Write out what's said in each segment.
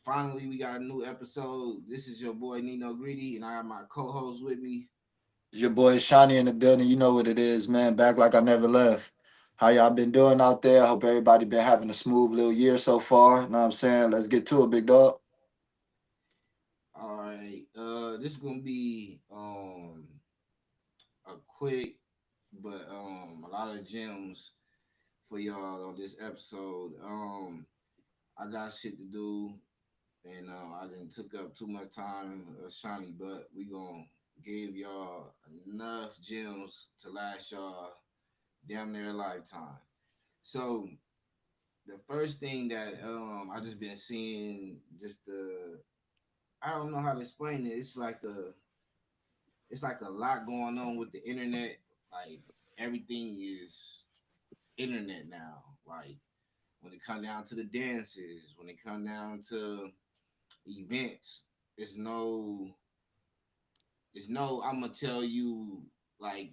Finally, we got a new episode. This is your boy Nino Greedy, and I have my co-host with me. It's your boy Shawnee in the building. You know what it is, man. Back like I never left. How y'all been doing out there? Hope everybody been having a smooth little year so far. Know what I'm saying? Let's get to it, big dog. All right, this is gonna be a quick, but a lot of gems for y'all on this episode. I got shit to do, and I didn't took up too much time, Shawnee, but we gonna give y'all enough gems to last y'all damn near a lifetime. So the first thing that I just been seeing, just the I don't know how to explain it. It's like a lot going on with the internet. Like everything is internet now. Like when it come down to the dances, when it come down to events, it's no I'm gonna tell you like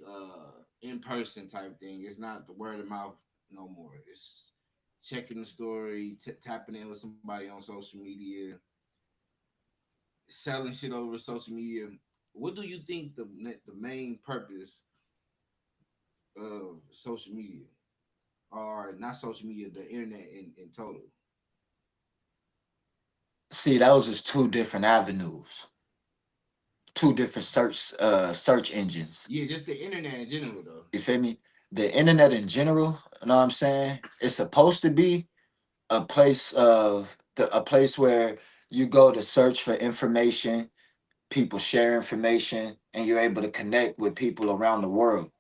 in person type thing. It's not the word of mouth no more. It's checking the story, tapping in with somebody on social media, selling shit over social media. What do you think the main purpose of social media, or not social media, the internet in total? See, those is two different avenues, two different search engines. Yeah, just the internet in general though. You feel me? The internet in general, you know what I'm saying? It's supposed to be a place where you go to search for information, people share information, and you're able to connect with people around the world.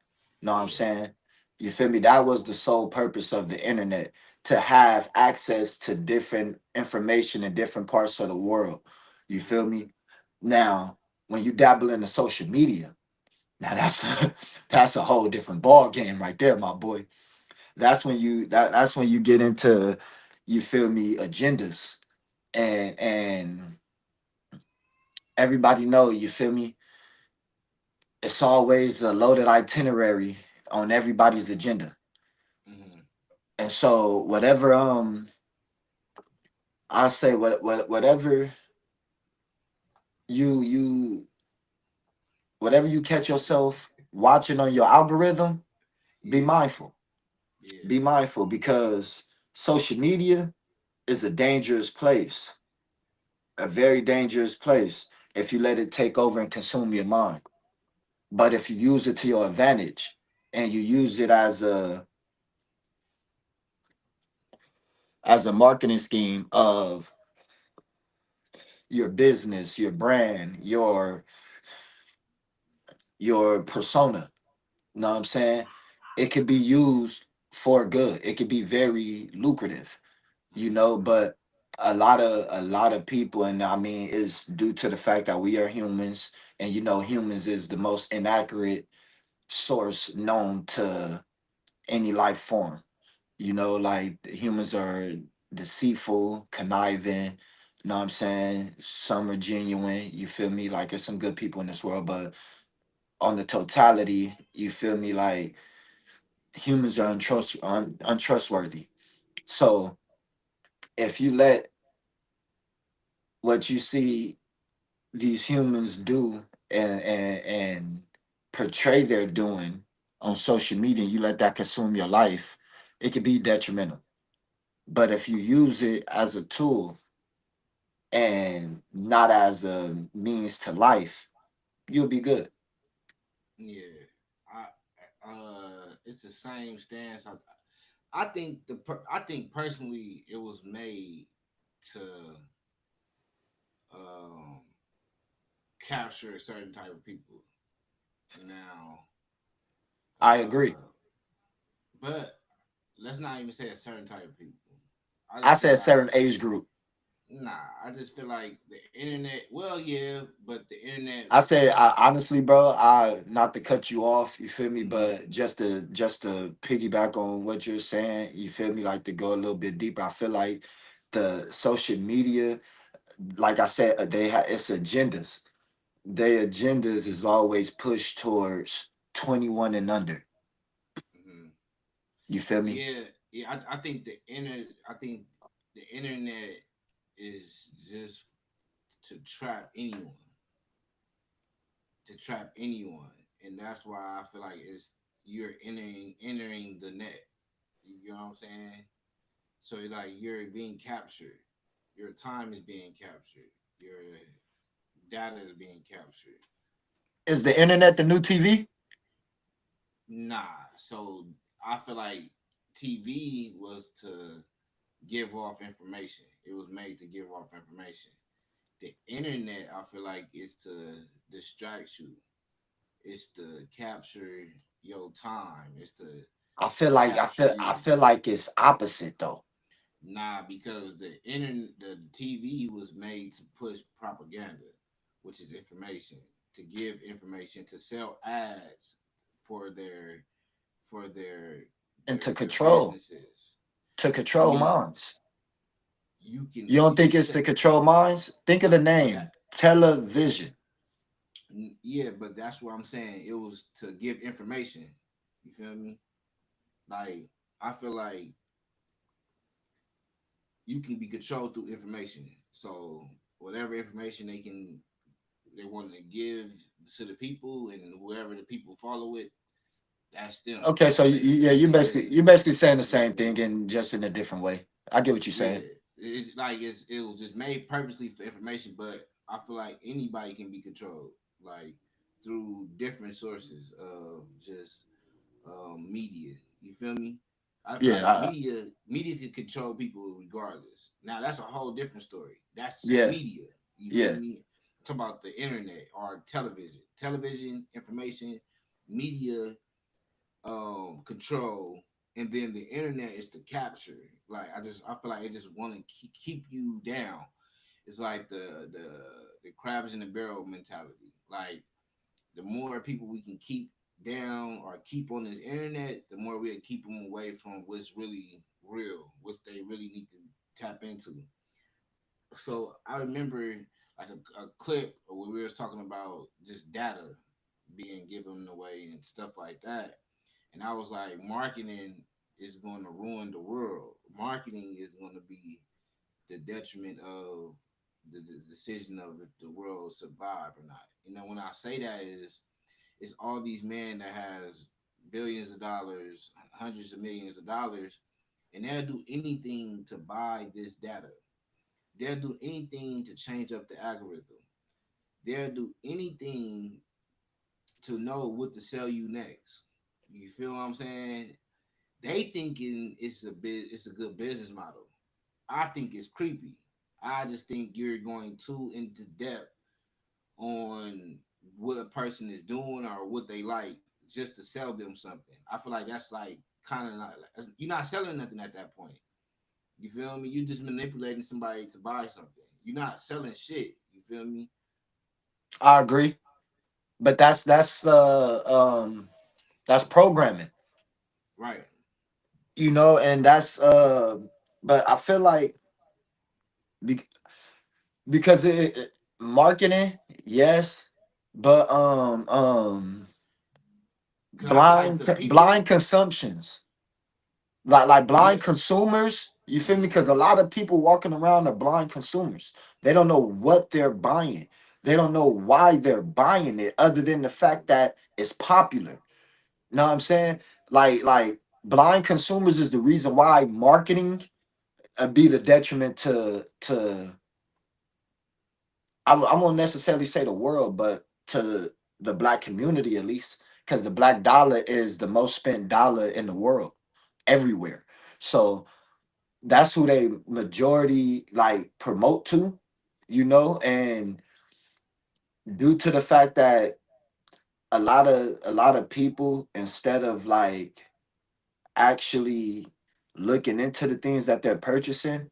Know what I'm Yeah. saying? You feel me? That was the sole purpose of the internet, to have access to different information in different parts of the world. You feel Mm-hmm. me? Now, when you dabble into social media, now that's a whole different ball game right there, my boy. That's when you get into, you feel me, agendas, and everybody know, you feel me, it's always a loaded itinerary on everybody's agenda. Mm-hmm. And so I say whatever you whatever you catch yourself watching on your algorithm, be Yeah. mindful. Yeah. Be mindful, because social media is a dangerous place, a very dangerous place if you let it take over and consume your mind. But if you use it to your advantage and you use it as a marketing scheme of your business, your brand, your persona. You know what I'm saying? It could be used for good. It could be very lucrative, Mm-hmm. but a lot of people, and I mean, it's due to the fact that we are humans, and humans is the most inaccurate source known to any life form. Like humans are deceitful, conniving. You know what I'm saying? Some are genuine. You feel me? Like there's some good people in this world, but on the totality, you feel me? Like humans are untrustworthy. So if you let what you see these humans do and portray they're doing on social media, you let that consume your life, it could be detrimental. But if you use it as a tool and not as a means to life, you'll be good. Yeah. It's the same stance. I think personally it was made to um capture a certain type of people. Now, I agree. uh, but let's not even say a certain type of people. I I just feel said like certain age group. I just feel like the internet. Well, yeah, but the internet. I said, honestly, bro, I not to cut you off, you feel me, Mm-hmm. but just to piggyback on what you're saying, you feel me, like to go a little bit deeper. I feel like the social media, like I said, it's agendas. Their agendas is always pushed towards 21 and under. Mm-hmm. You feel me? Yeah, yeah. I think the internet is just to trap anyone, to trap anyone, and that's why I feel like it's you're entering the net. You know what I'm saying? So like you're being captured, your time is being captured, your data is being captured. Is the internet the new TV? Nah, so I feel like TV was to give off information. It was made to give off information. The internet, I feel like, is to distract you. It's to capture your time. It's to I feel like I capture feel I you. feel like it's opposite though. Nah, because the TV was made to push propaganda, which is information, to give information, to sell ads for for their And their businesses. to I control mean, minds. You don't you can think it's to set control minds? Think of the that. name television. Yeah, but that's what I'm saying. It was to give information. You feel me? Like I feel like you can be controlled through information. So whatever information they want to give to the people and whoever the people follow it, that's them. Okay, so yeah, That's you their you're business. basically saying the You same feel thing me? and just in a different way. I get what you're Yeah, saying. it's like it was just made purposely for information, but I feel like anybody can be controlled, like through different sources of just media. You feel me? I feel Yeah, like media can control people regardless. Now that's a whole different story. That's yeah, media. You feel yeah. me? Talk about the internet or television. Television, information, media, control, and then the internet is to capture. Like I feel like it just want to keep you down. It's like the crabs in the barrel mentality. Like the more people we can keep down or keep on this internet, the more we'll keep them away from what's really real, what they really need to tap into. So I remember like a clip where we was talking about just data being given away and stuff like that. And I was like, marketing is going to ruin the world. Marketing is going to be the detriment of the decision of if the world survive or not. You know, when I say that is it's all these men that has billions of dollars, hundreds of millions of dollars, and they'll do anything to buy this data. They'll do anything to change up the algorithm. They'll do anything to know what to sell you next. You feel what I'm saying? They thinking it's a good business model. I think it's creepy. I just think you're going too into depth on what a person is doing or what they like just to sell them something. I feel like that's like kind of not like, you're not selling nothing at that point. You feel me? You just manipulating somebody to buy something. You're not selling shit. You feel me? I agree. But that's programming, Right. and that's but I feel like be, because marketing, yes, but Cause I feel like the blind people. consumptions, like Yeah. blind consumers, you feel me? Mm-hmm. Because a lot of people walking around are blind consumers. They don't know what they're buying. They don't know why they're buying it other than the fact that it's popular. Know what I'm saying? Like blind consumers is the reason why marketing be the detriment to I won't necessarily say the world, but to the black community at least, because the black dollar is the most spent dollar in the world, everywhere. So that's who they majority like promote to, and due to the fact that a lot of people instead of like actually looking into the things that they're purchasing,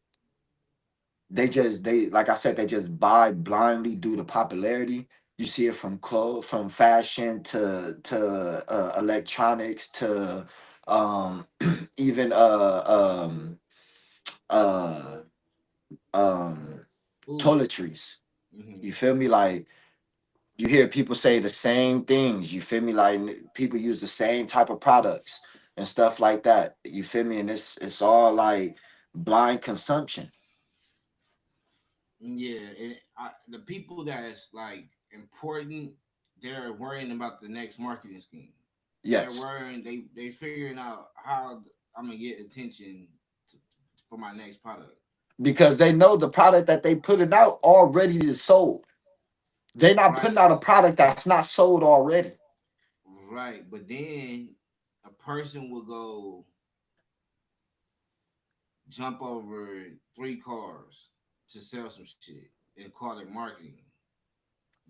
they like I said, they just buy blindly due to popularity. You see it from clothes, from fashion to electronics to um even uh um Food. toiletries. Mm-hmm. You feel me? Like you hear people say the same things. You feel me? Like people use the same type of products and stuff like that. You feel me? And it's all like blind consumption. Yeah, and the people that's like important, they're worrying about the next marketing scheme. They're Yes, worrying. They figuring out how I'm gonna get attention to, for my next product. because they know the product that they putting out already is sold. They're not Right, putting out a product that's not sold already. right. But then a person will go jump over 3 cars to sell some shit and call it marketing.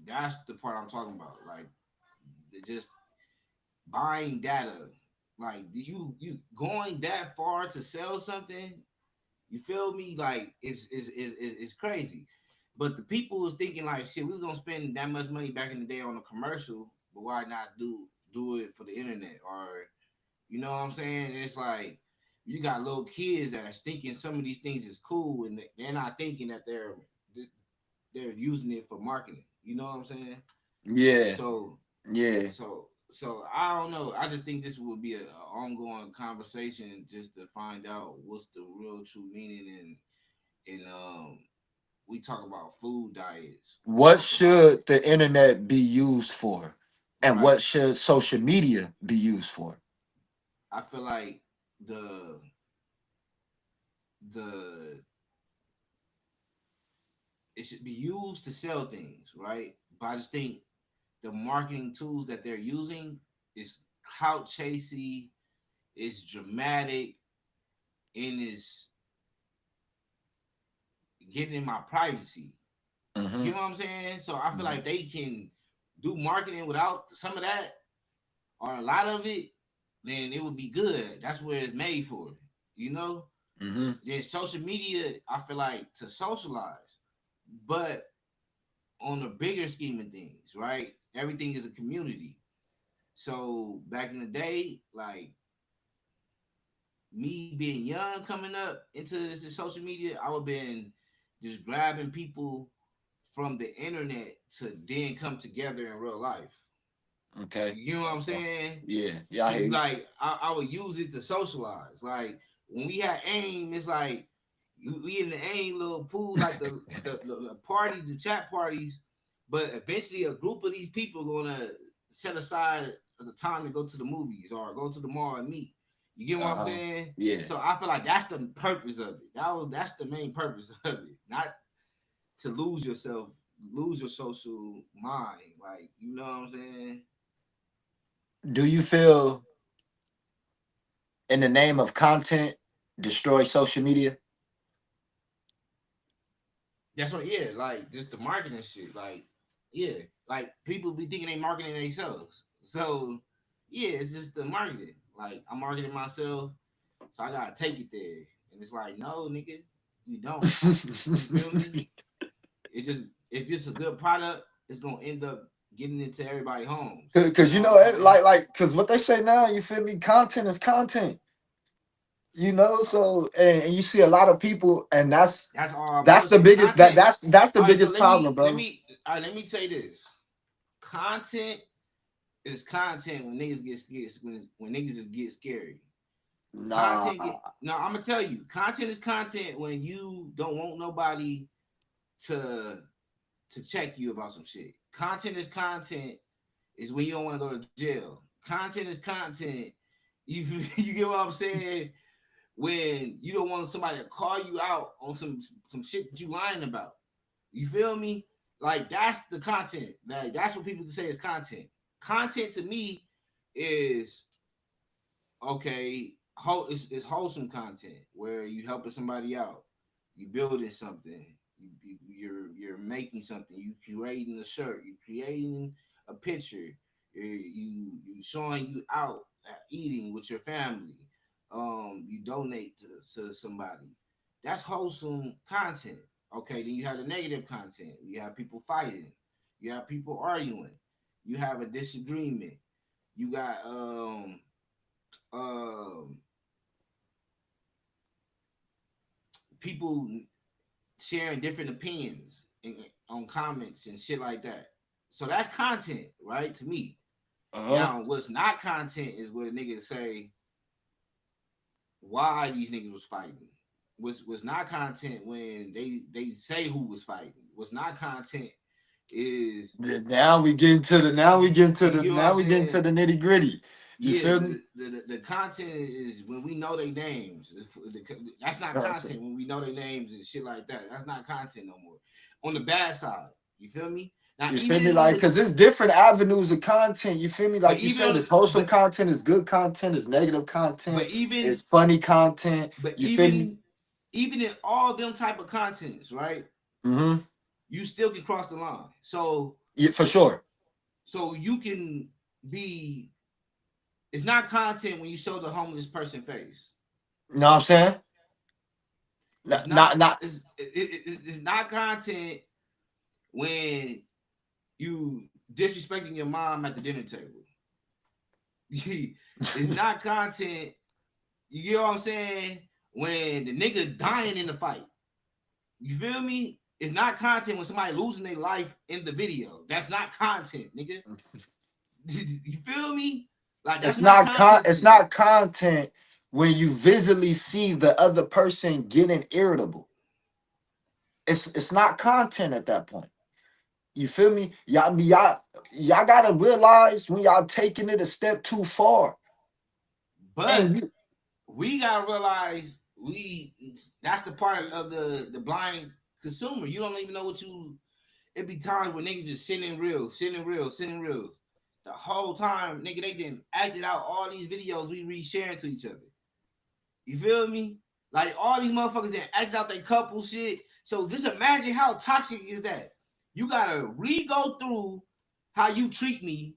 That's the part I'm talking about. Like just buying data. Like you going that far to sell something, you feel me? Like it's crazy. But the people was thinking like shit, we was gonna spend that much money back in the day on a commercial, but why not do it for the internet? Or you know what I'm saying? It's like you got little kids that's thinking some of these things is cool and they're not thinking that they're using it for marketing. You know what I'm saying? Yeah, So yeah. so I don't know. I just think this will be a ongoing conversation just to find out what's the real true meaning and we talk about food diets. We What talk about should the internet be used for? And right. what should social media be used for? I feel like the the it should be used to sell things, right? But I just think the marketing tools that they're using is clout chasey, is dramatic, and is getting in my privacy. Hmm. You know what I'm saying? So I feel Hmm. like they can do marketing without some of that or a lot of it, then it would be good. That's where it's made for. You know? Hmm. Then social media, I feel like to socialize. But on the bigger scheme of things, right? Everything is a community. So back in the day, like me being young coming up into this social media, I would have been just grabbing people from the internet to then come together in real life. Okay. You know what I'm Okay. saying? Yeah. Yeah. I hear See, you. like I would use it to socialize. Like when we had AIM, it's like we in the AIM little pool, like the parties, the chat parties. But eventually, a group of these people gonna set aside the time to go to the movies or go to the mall and meet. You get what I'm Uh-huh. saying? Yeah. So I feel like that's the purpose of it. That's the main purpose of it, not to lose yourself, lose your social mind. Like you know what I'm saying? Do you feel in the name of content destroy social media? That's what, yeah, like just the marketing shit. Like, yeah, like people be thinking they marketing themselves. So, yeah, it's just the marketing. Like, I'm marketing myself, so I gotta take it there. And it's like, no, nigga, you don't. You feel me? It just if it's a good product, it's gonna end up getting into everybody's homes. You Because know what I'm saying? because what they say now, you feel me? Content is content. So and you see a lot of people, and That's all that's the bullshit. biggest Content. that's the All right, so biggest problem, bro. let me say this. Content is content when niggas get scared when niggas just get scary. Nah. No, I'm gonna tell you, content is content when you don't want nobody to check you about some shit. Content is content is when you don't want to go to jail. Content is content. You you get what I'm saying? When you don't want somebody to call you out on some shit that you lying about. You feel me? Like that's the content. Like that's what people say is content. Content to me is okay. It's wholesome content where you helping somebody out, you building something, you're making something, you creating a shirt, you creating a picture, you showing you out eating with your family, you donate to somebody. That's wholesome content. Okay, then you have the negative content. You have people fighting, you have people arguing, you have a disagreement, you got um people sharing different opinions on comments and shit like that. So that's content, right? To me. Uh-huh. Now, what's not content is where the niggas say why these niggas was fighting. was not content when they say who was fighting. What's not content is Now we get into the you know what I'm saying? nitty gritty. You Yeah, feel me? the content is when we know their names. That's not content when we know their names and shit like that. That's not content no more. On the bad side, you feel me? Now You feel me? even on Like, the cause it's different avenues of content. You feel me? but Like you even said, on it's wholesome but content, it's good content, it's negative but content, even it's funny content. but You feel me? even even in all them type of contents, right? Mm-hmm. You still can cross the line. Yeah, for sure. So you can be. It's not content when you show the homeless person face. You know what I'm saying? It's not. Not. It's not content when you disrespecting your mom at the dinner table. It's not content. You get what I'm saying? When the nigga dying in the fight. You feel me? It's not content when somebody losing their life in the video. That's not content, nigga. You feel me? Like that's not content to It's me. not content when you visually see the other person getting irritable. It's not content at that point. You feel me? Y'all gotta realize when y'all taking it a step too far. And But you, we gotta realize that's the part of the blind consumer. You don't even know what you. It be times when niggas just sending reels, sending reels, sending reels. The whole time, nigga, they didn't acted out all these videos we re-sharing to each other. You feel me? Like all these motherfuckers that act out their couple shit. So just imagine how toxic is that. You gotta re-go through how you treat me.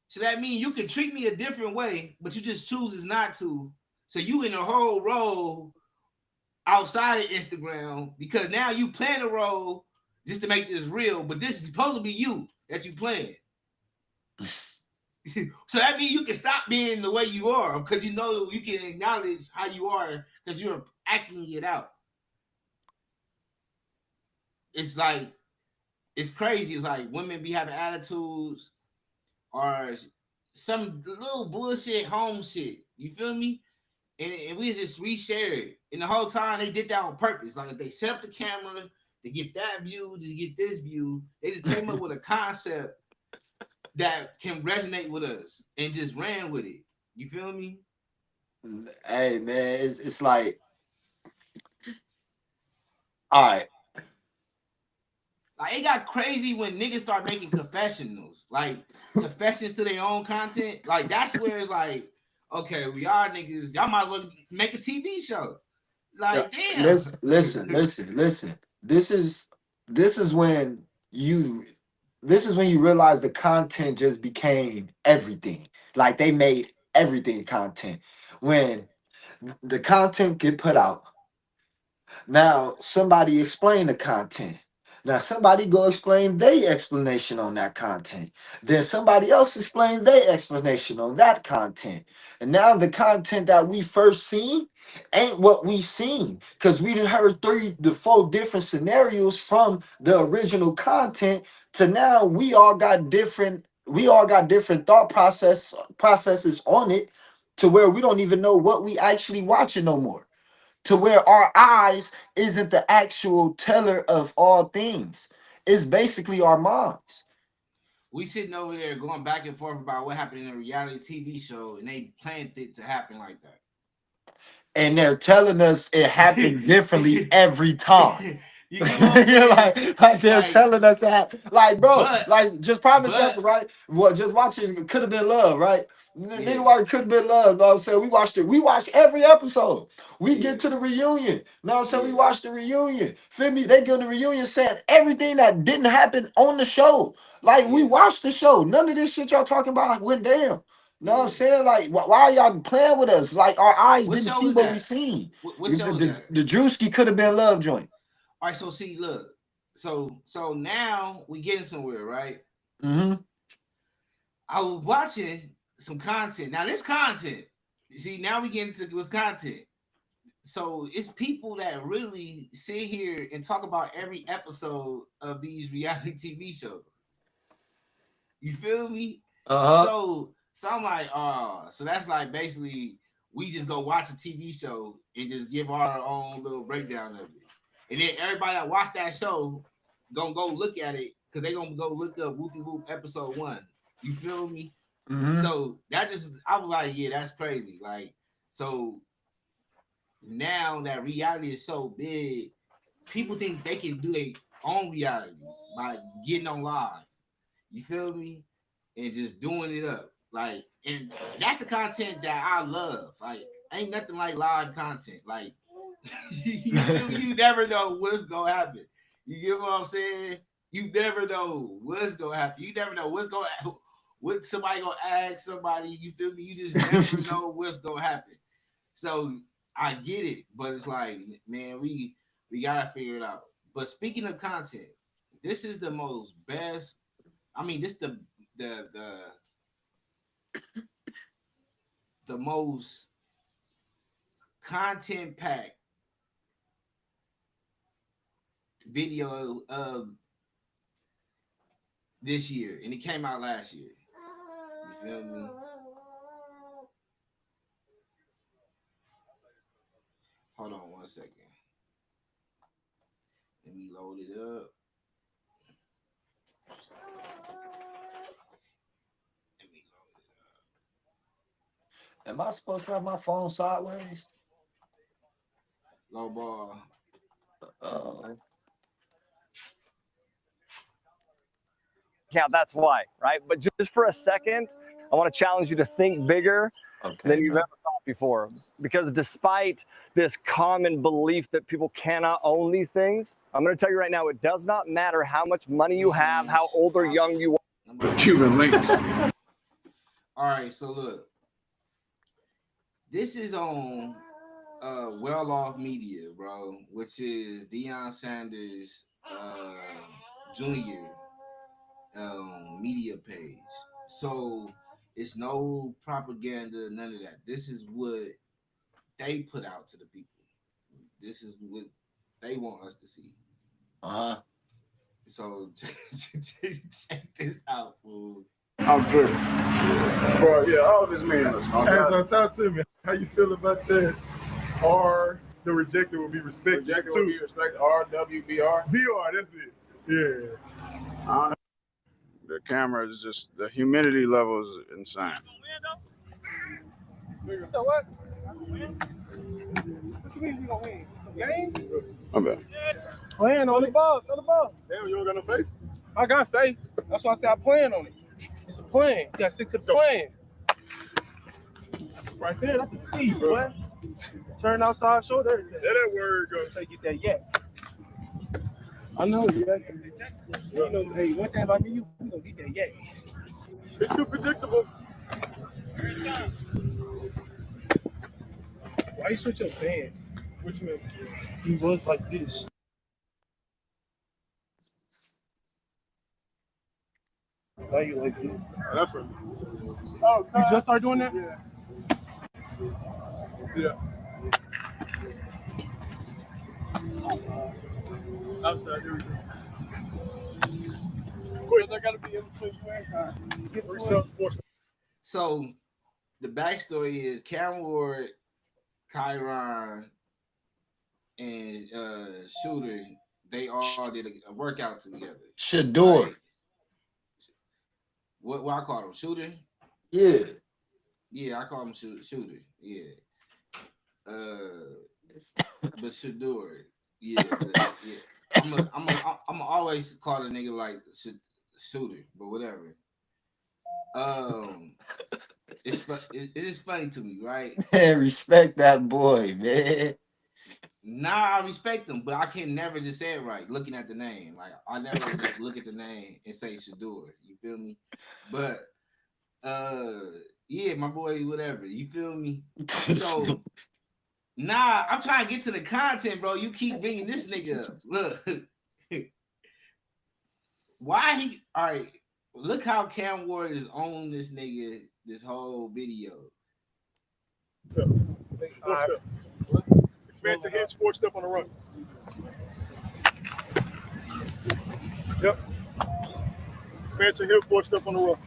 So that means you can treat me a different way, but you just chooses not to. So you in a whole role outside of Instagram because now you playing a role just to make this real, but this is supposed to be you that you playing. So that means you can stop being the way you are because you know you can acknowledge how you are because you're acting it out. It's like it's crazy. It's like women be having attitudes or some little bullshit home shit. You feel me? And we just reshare it. And the whole time they did that on purpose. Like if they set up the camera to get that view, to get this view, they just came up with a concept that can resonate with us and just ran with it. You feel me? hey man, it's like, all right. Like it got crazy when niggas start making confessionals, like confessions to their own content. Like that's where it's like, okay, we are niggas. Y'all might as well make a TV show. Yeah, Like, damn. listen. This is this is when you this is when you realize the content just became everything. Like they made everything content. When the content get put out, now somebody explain the content. Now somebody go explain their explanation on that content. Then somebody else explain their explanation on that content. And now the content that we first seen ain't what we seen. Cause we done heard 3 to 4 different scenarios from the original content to now we all got different processes on it to where we don't even know what we actually watching no more to where our eyes isn't the actual teller of all things. It's basically our minds. We sitting over there going back and forth about what happened in a reality TV show, and they planned it to happen like that. And they're telling us it happened differently every time. You get what I'm You're saying? like they're Like, telling us that, like, bro, but, like, just prime but, example, right? What just watching Could Have Been Love, right? yeah, Nigga, watch Could Have Been Love. Know what I'm saying? We watched it. We watched every episode. We yeah, get to the reunion. Know what I'm saying? We yeah, watched the reunion. Feel me? They go to the reunion saying everything that didn't happen on the show. Like, we yeah, watched the show. None of this shit y'all talking about went down. Know what I'm yeah. saying? Like, why are y'all playing with us? Like, our eyes What didn't show see was what we that? seen. What The, show was that? the Drewski Could Have Been Love joint. All right, so see, look, so now we getting somewhere, right? Mm-hmm. I was watching some content. Now this content, you see, now we get into what's content. So it's people that really sit here and talk about every episode of these reality TV shows. You feel me? Uh-huh. So I'm like, so that's like basically we just go watch a TV show and just give our own little breakdown of it. And then everybody that watch that show gonna go look at it because they gonna go look up Wooty Whoop episode 1. You feel me? Mm-hmm. So that just, I was like, yeah, that's crazy. Like, so now that reality is so big, people think they can do their own reality by getting on live. You feel me? And just doing it up. Like, and that's the content that I love. Like, ain't nothing like live content. Like, you never know what's gonna happen. You get what I'm saying? You never know what's gonna happen. You never know what somebody gonna ask somebody. You feel me? You just never know what's gonna happen. So I get it, but it's like, man, we gotta figure it out. But speaking of content, this is the most best. I mean, this the most content packed video of this year, and it came out last year. You feel me? Hold on 1 second. Let me load it up. Am I supposed to have my phone sideways? Low ball. Yeah, that's why, right? But just for a second, I want to challenge you to think bigger than you've ever thought before. Because despite this common belief that people cannot own these things, I'm going to tell you right now, it does not matter how much money you have, how old or young you are. Cuban links. All right, so look. This is on Well Off Media, bro, which is Deion Sanders Jr. Media page. So it's no propaganda, none of that. This is what they put out to the people. This is what they want us to see. So check this out, fool. I'm dripping. Bro, yeah, all this meaningless, man. Hey, so talk to me. How you feel about that? Or the rejected will be respected. Rejected will be respected. RWBR. BR, that's it. Yeah. The camera is just, the humidity level is insane. So what? What you mean we gonna win? Game? Okay. Playing on the ball. Damn, you don't got no faith? I got faith. That's why I said I plan on it. It's a plan. You gotta stick to the plan. Right there, that's a C, bro. Turn outside, shoulder everything. There that word goes. So you get that yak. I know, yeah. You know, hey, one thing about me, you gonna get that yak. It's too predictable. Why you switch your fans? What you mean? He was like this. Now you like this. That's right. Oh, you just started doing that? Yeah. Yeah. Outside, here we go. Quick, I gotta be in between you and So the backstory is Cam Ward, Kyron, and Shooter, they all did a workout together. Shador. Right? What I call him? Shooter? Yeah. Yeah, I call him Shooter. Yeah. But Shador. Yeah. Yeah. I'm always call a nigga like Shooter, but whatever. It is funny to me, right? Man, respect that boy, man. Nah, I respect him, but I can never just say it right. Looking at the name, like I never just look at the name and say Shador. You feel me? But yeah, my boy, whatever. You feel me? So nah, I'm trying to get to the content, bro. You keep bringing this nigga up. Look, why he? All right, look how Cam Ward is on this nigga this whole video. Expand your hinge, 4 step on the run. Yep. Expand your hip, 4 step on the run.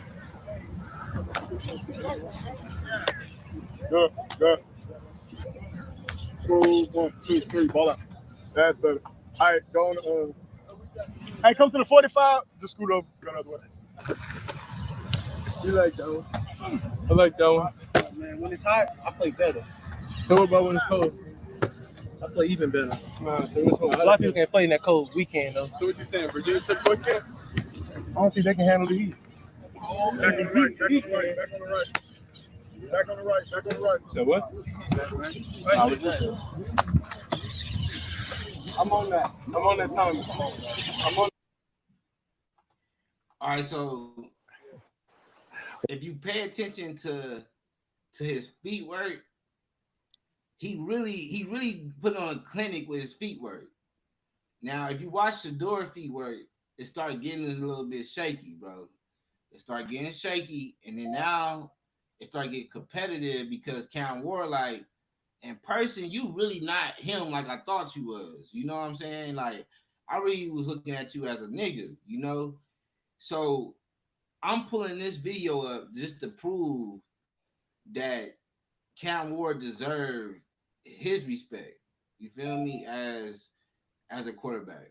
Good. So 1, 2, 3, ball out. That's better. All right, go on. Hey, come to the 45. Just scoot over. Go the other way. You like that one? I like that one. Man, when it's hot, I play better. So what about when it's cold? I play even better. Nah, so which one? A lot of people can't play in that cold weekend though. So what you saying? Virginia Tech boy camp? I don't think they can handle the heat. Back on the right. Back on the right. Back on the right. Back on the right. Back on the right. So what? I was just. I'm on that. I'm on that time. I'm on. All right, so if you pay attention to his feet work, he really put on a clinic with his feet work. Now, if you watch Shedeur feet work, it started getting a little bit shaky, bro. It started getting shaky, and then now it started getting competitive because Cam Ward, like, in person, you really not him like I thought you was. You know what I'm saying? Like, I really was looking at you as a nigga, you know? So I'm pulling this video up just to prove that Cam Ward deserved his respect. You feel me? As a quarterback.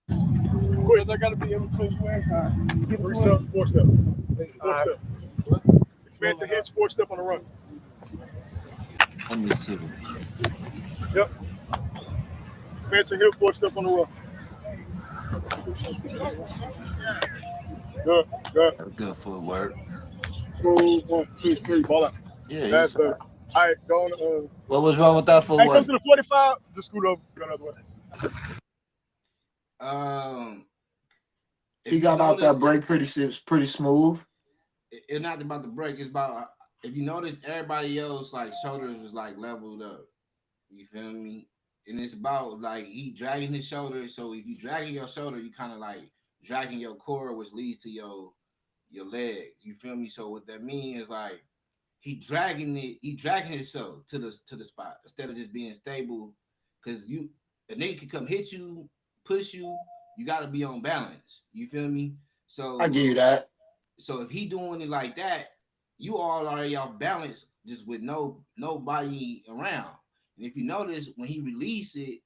Quick, I gotta be in between you and 3 steps, 4 steps. 4 steps. Expand your hitch, 4 step on the run. Let me see. Yep. Expand your hip, 4 step on the run. Good, good. That's good footwork. So 1, 2, 3, ball out. Yeah, that's better. All right, go on. What was wrong with that Hey, footwork? come to the 45. Just scoot over. Go the other way. He got out that break pretty smooth. It's not about the break. It's about, if you notice, everybody else like shoulders was like leveled up. You feel me? And it's about like he dragging his shoulder. So if you dragging your shoulder, you kind of like dragging your core, which leads to your legs. You feel me? So what that means is like he dragging himself to the spot instead of just being stable. Because a nigga can come hit you, push you. You got to be on balance. You feel me? So I give you that. So if he doing it like that, you all already off balance just with nobody around. And if you notice, when he released it,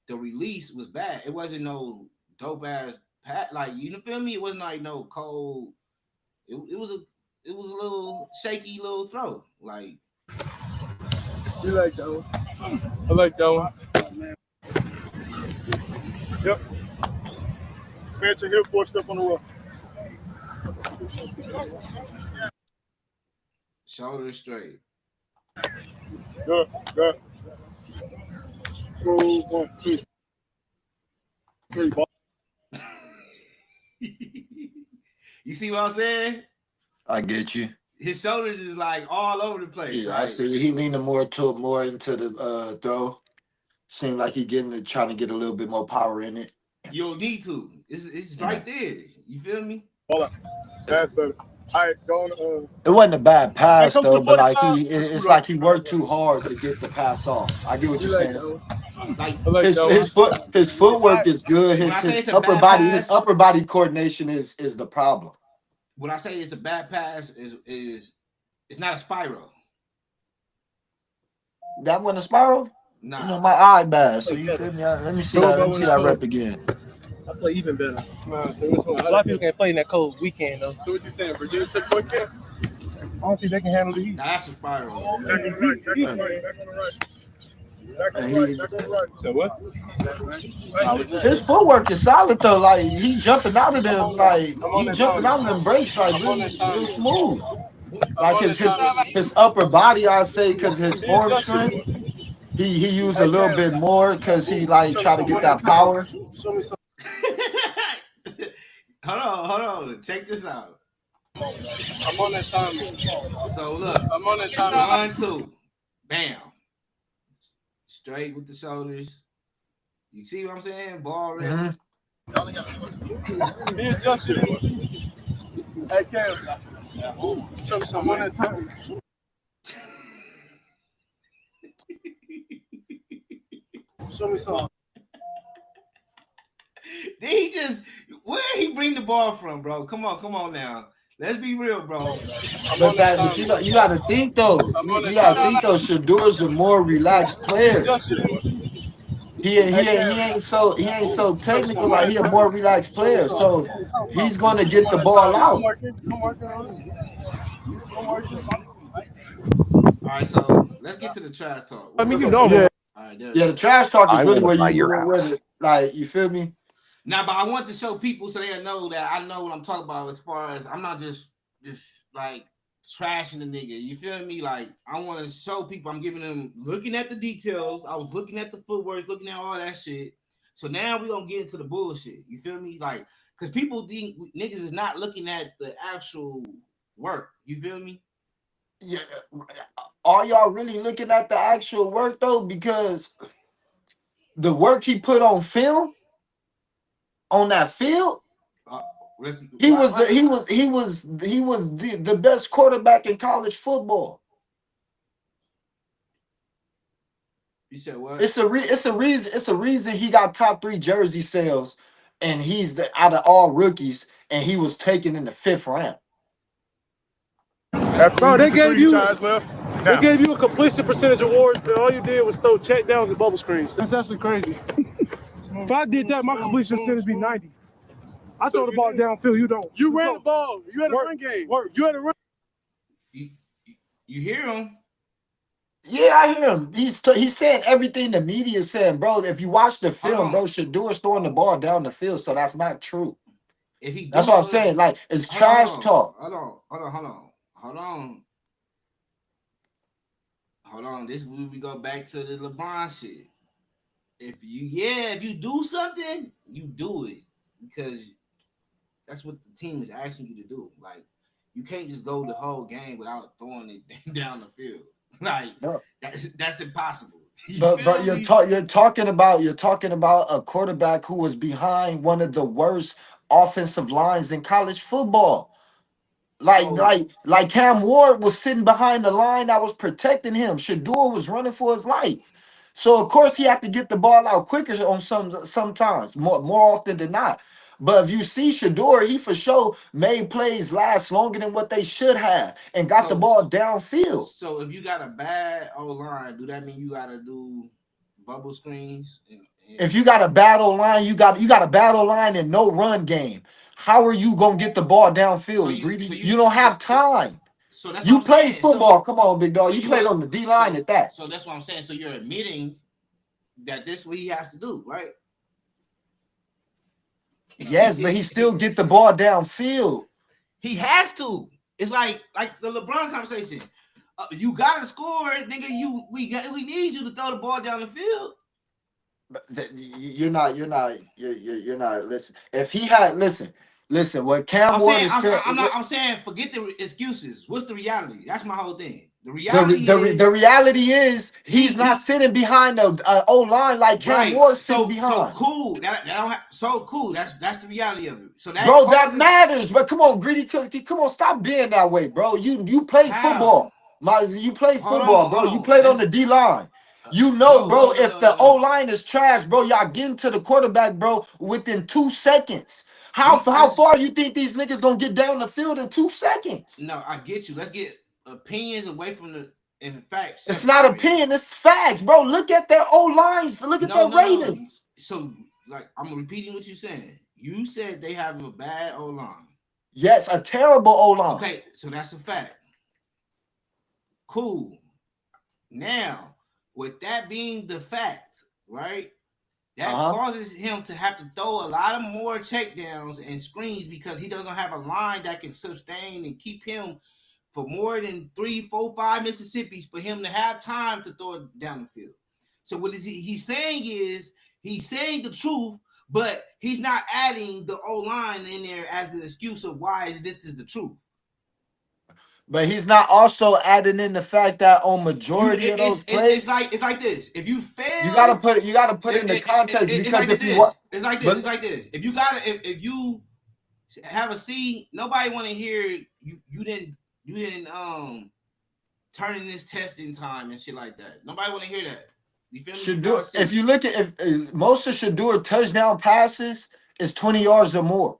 the release was bad. It wasn't no dope ass pat. Like, you feel me? It wasn't like no cold. It was a little shaky little throw. Like, you like that one? I like that one. Yep. Expand your hip, 4 step on the run. Shoulders straight. Good, good. So 1, 2, 3, ball. You see what I'm saying? I get you. His shoulders is like all over the place. Yeah, like, I see. He leaning more into the throw. Seemed like he trying to get a little bit more power in it. You don't need to. It's right there. You feel me? Hold on. That's better. All right, go on. It wasn't a bad pass though, but like it's like he worked too hard to get the pass off. I get what you're saying. Like his footwork is good. His upper body coordination is the problem. When I say it's a bad pass, is it's not a spiral. That wasn't a spiral? Nah. You know, my eye bad. So you feel me? Let me see that. Let me see that rep again. I play even better. Nah, so which one? A lot of people can't play in that cold weekend though. So what you saying? Virginia Tech boy camp? I don't think they can handle the heat. Nah, that's a spiral. Back on the right. Back on the right. Back on the right. Back on the right. Back on the right. So what? His footwork is solid though. Like he jumping out of them, breaks like real smooth. Like his upper body, I say, because his arm strength, he used a little bit more because he like try to get that power. Show me some. Hold on. Check this out. I'm on that time. So look, I'm on that time. 1, 2, bam, straight with the shoulders. You see what I'm saying? Ball ready. He adjusted. Hey, Cam. Show me some. I'm on that time. Show me some. Then where he bring the ball from, bro? Come on now. Let's be real, bro. But you gotta think though. You gotta think though. Shador's a more relaxed player. He ain't so technical. Like he a more relaxed player. So he's gonna get the ball out. All right, so let's get to the trash talk. I mean, you know, man. All right, Yeah, the trash talk is I really wanna where buy you your house. like you feel me? Now, but I want to show people so they know that I know what I'm talking about as far as I'm not just like trashing the nigga. You feel me? Like I want to show people I'm giving them looking at the details. I was looking at the footwork, looking at all that shit. So now we're gonna get into the bullshit. You feel me? Like, because people think niggas is not looking at the actual work. You feel me? Yeah. Are y'all really looking at the actual work though? Because the work he put on film on that field, he was the best quarterback in college football. You said what? It's a reason he got top 3 jersey sales, and he's out of all rookies, and he was taken in the 5th round. Bro, they gave you left. They gave you a completion percentage award, and all you did was throw check downs and bubble screens. That's actually crazy. If I did that, my completion percentage would be 90. I throw the ball downfield. You don't. You ran the ball. You had a run game. You had a run. You hear him? Yeah, I hear him. He's saying everything the media is saying, bro. If you watch the film, bro, Shador's throwing the ball down the field, so that's not true. That's what I'm saying. Like, it's trash talk. Hold on. This we go back to the LeBron shit. If you do something, you do it because that's what the team is asking you to do. Like, you can't just go the whole game without throwing it down the field. Like, no. That's impossible. But you're talking about a quarterback who was behind one of the worst offensive lines in college football. Like Cam Ward was sitting behind the line that was protecting him. Shador was running for his life. So of course he had to get the ball out quicker on sometimes, more often than not. But if you see Shador, he for sure made plays last longer than what they should have and got the ball downfield. So if you got a bad O-line, do that mean you gotta do bubble screens? If you got a bad O-line, you got a bad O-line and no run game. How are you gonna get the ball downfield, Greedy? You don't have time. So that's you what play saying. Football. Come on, big dog. You played on the D-line at that. So that's what I'm saying. So you're admitting that this is what he has to do, right? Yes, but he still get the ball downfield. He has to. It's like the LeBron conversation. You gotta score, nigga. We need you to throw the ball down the field. But you're not listening. If he had listen. What Cam Ward said. I'm saying forget the excuses. What's the reality? That's my whole thing. The reality is he's not sitting behind the O-line like Cam Ward sitting behind. So cool. That's the reality of it. So that matters. But come on, Greedy, come on, stop being that way, bro. You play football. You play football, bro. You played on the D-line. You know, bro, if the O-line is trash, bro, y'all getting to the quarterback, bro, within 2 seconds. How far you think these niggas gonna get down the field in 2 seconds? No, I get you. Let's get opinions away from the facts. It's not opinion, it's facts, bro. Look at their O-lines. Look at their ratings. So, like, I'm repeating what you're saying. You said they have a bad O-line. Yes, a terrible O-line. Okay, so that's a fact. Cool. Now, with that being the fact, right? That causes him to have to throw a lot of more checkdowns and screens because he doesn't have a line that can sustain and keep him for more than 3, 4, 5 Mississippis for him to have time to throw it down the field. So what is he's saying is he's saying the truth, but he's not adding the O-line in there as the excuse of why this is the truth. But he's not also adding in the fact that on majority of those plays, it's like this. If you fail, you gotta put it in the context because if you it's like this. If you have a C, nobody want to hear you didn't turn in this testing time and shit like that. Nobody want to hear that. You feel me? Shador, if you look at if most of Shador touchdown passes is 20 yards or more.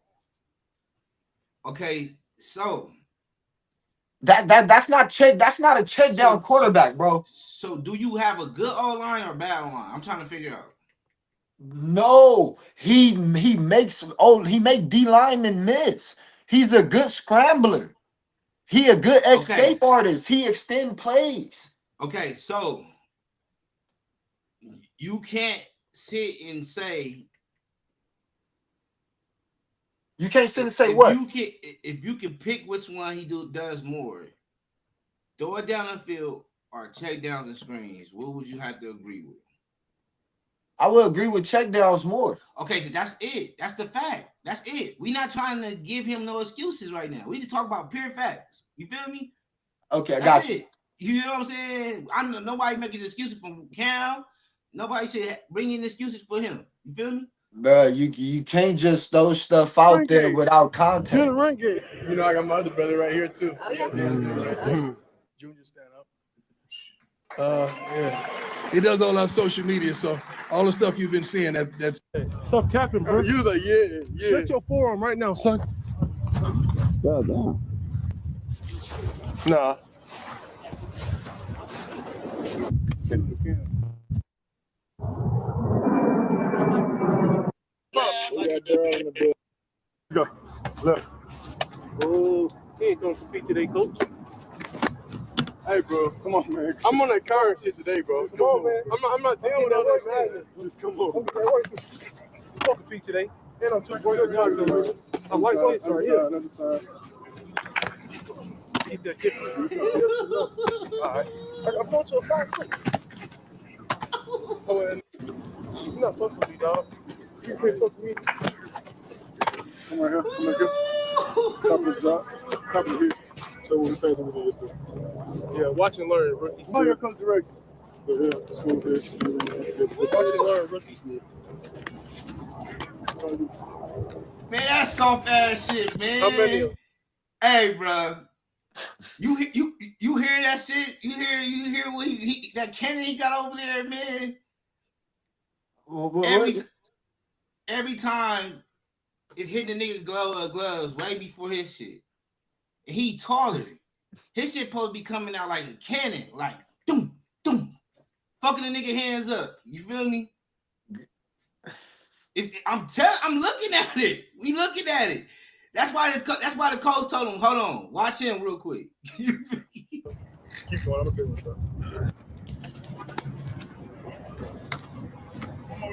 Okay, so That's not check. That's not a check down quarterback, bro. So do you have a good O-line or bad O-line? I'm trying to figure out. No, he makes D linemen miss. He's a good scrambler. He a good escape artist. He extend plays. Okay, so you can't sit and say. You can't sit and say what? If you can pick which one he does more, throw it down the field or check downs and screens, what would you have to agree with? I will agree with check downs more. Okay, so that's it. That's the fact. That's it. We're not trying to give him no excuses right now. We just talk about pure facts. You feel me? Okay, I got you. You know what I'm saying? Nobody making excuses from Cam. Nobody should bring in excuses for him. You feel me? Bro, you can't just throw stuff out there without context. You know, I got my other brother right here too. Oh, yeah. Junior, stand up. Yeah. He does all our social media, so all the stuff you've been seeing, that's Stop capping, bro. you was like, yeah. Shut your forearm right now, son. God damn. Nah. Go. Look. Oh, he ain't gonna compete today, coach. Hey, bro, come on, man. I'm on that car shit today, bro. Come on, man. I'm not dealing with all that madness. Just come on. I'm gonna compete today. And I'm too working out. I like this right here. Another side. Keep that hip. All right. I'm going to a 5 foot. Oh, and you're not fucking with me, dog. You can't fuck with me. Come right here. Come right here. Top of the drop. Top of the hip. So when we say something, just Yeah, watch and learn, rookie. oh, here comes direct. So here, smooth this. Watch and learn, rookie. Man, that's soft ass shit, man. How many of them? Hey, bro. You hear that shit? You hear what that cannon he got over there, man? Every time it's hitting the nigga gloves way before his shit. And he taller. His shit supposed to be coming out like a cannon, like doom, doom, fucking the nigga hands up. You feel me? I'm looking at it. We looking at it. That's why the coach told him, hold on, watch him real quick. Keep going. I'm gonna tell you what's up.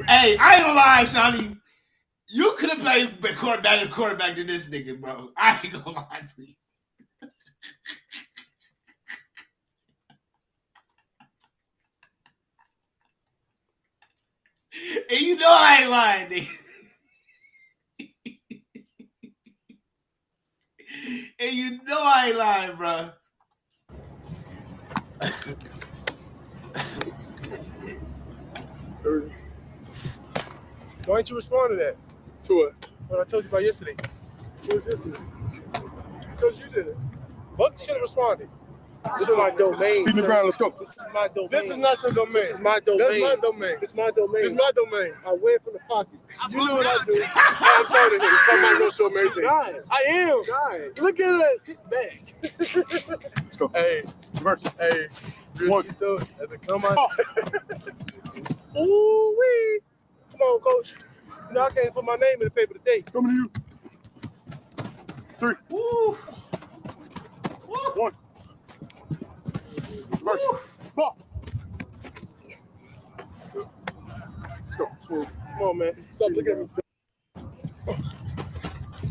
Hey, I ain't gonna lie, Shawnee. You could have played quarterback to this nigga, bro. I ain't gonna lie to you. And you know I ain't lying, nigga. And you know I ain't lying, bro. Why didn't you respond to that? To what? What I told you about yesterday. What is this? Because you did it. Buck should have responded. This is my domain. Feet in the ground, let's go. This is my domain. This is not your domain. This is my domain. That's my domain. It's my domain. It's my domain. I win from the pocket. You know what I do. I'm telling you, come on, go show him everything. Guys. I am. Guys. Look at us. Sit back. Let's go. Hey. Reverse. Hey. One. As it come on. Ooh-wee. Come on, coach. You know I can't put my name in the paper today. Coming to you. 3. Woo. Woo. 1. Reverse. 4. Let's go. Smooth. Come on, man. Stop looking at me.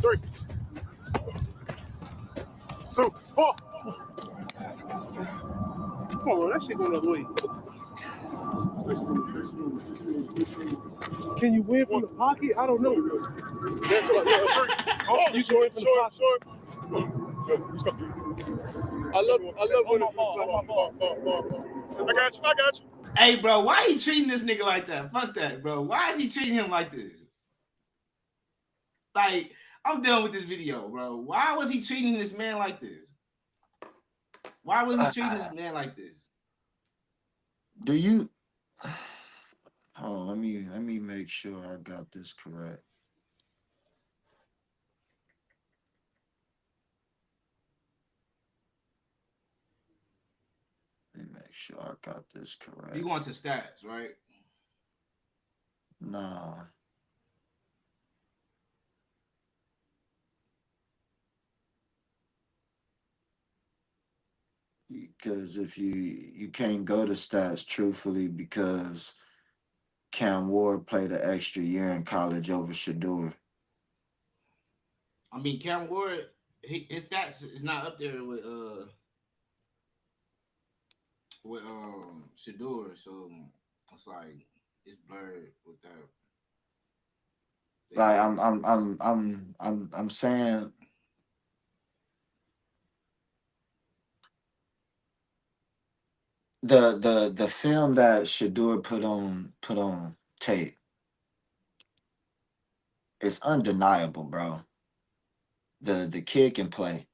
3. 2. 4. Come on, that shit going the other way. Can you win from the pocket? I don't know. That's what I You can win from the pocket. short. Let's go. I love when I got you. Hey, bro, why he treating this nigga like that? Fuck that, bro. Why is he treating him like this? Like, I'm done with this video, bro. Why was he treating this man like this? Why was he treating this man like this? Do you? Oh, let me make sure I got this correct. Make sure I got this correct. You going to stats, right? Nah. Because if you can't go to stats truthfully because Cam Ward played an extra year in college over Shedeur. I mean, Cam Ward, his stats is not up there with Shedeur, so it's like it's blurred with that. Like I'm saying, the film that Shedeur put on tape, it's undeniable, bro. The kid can play.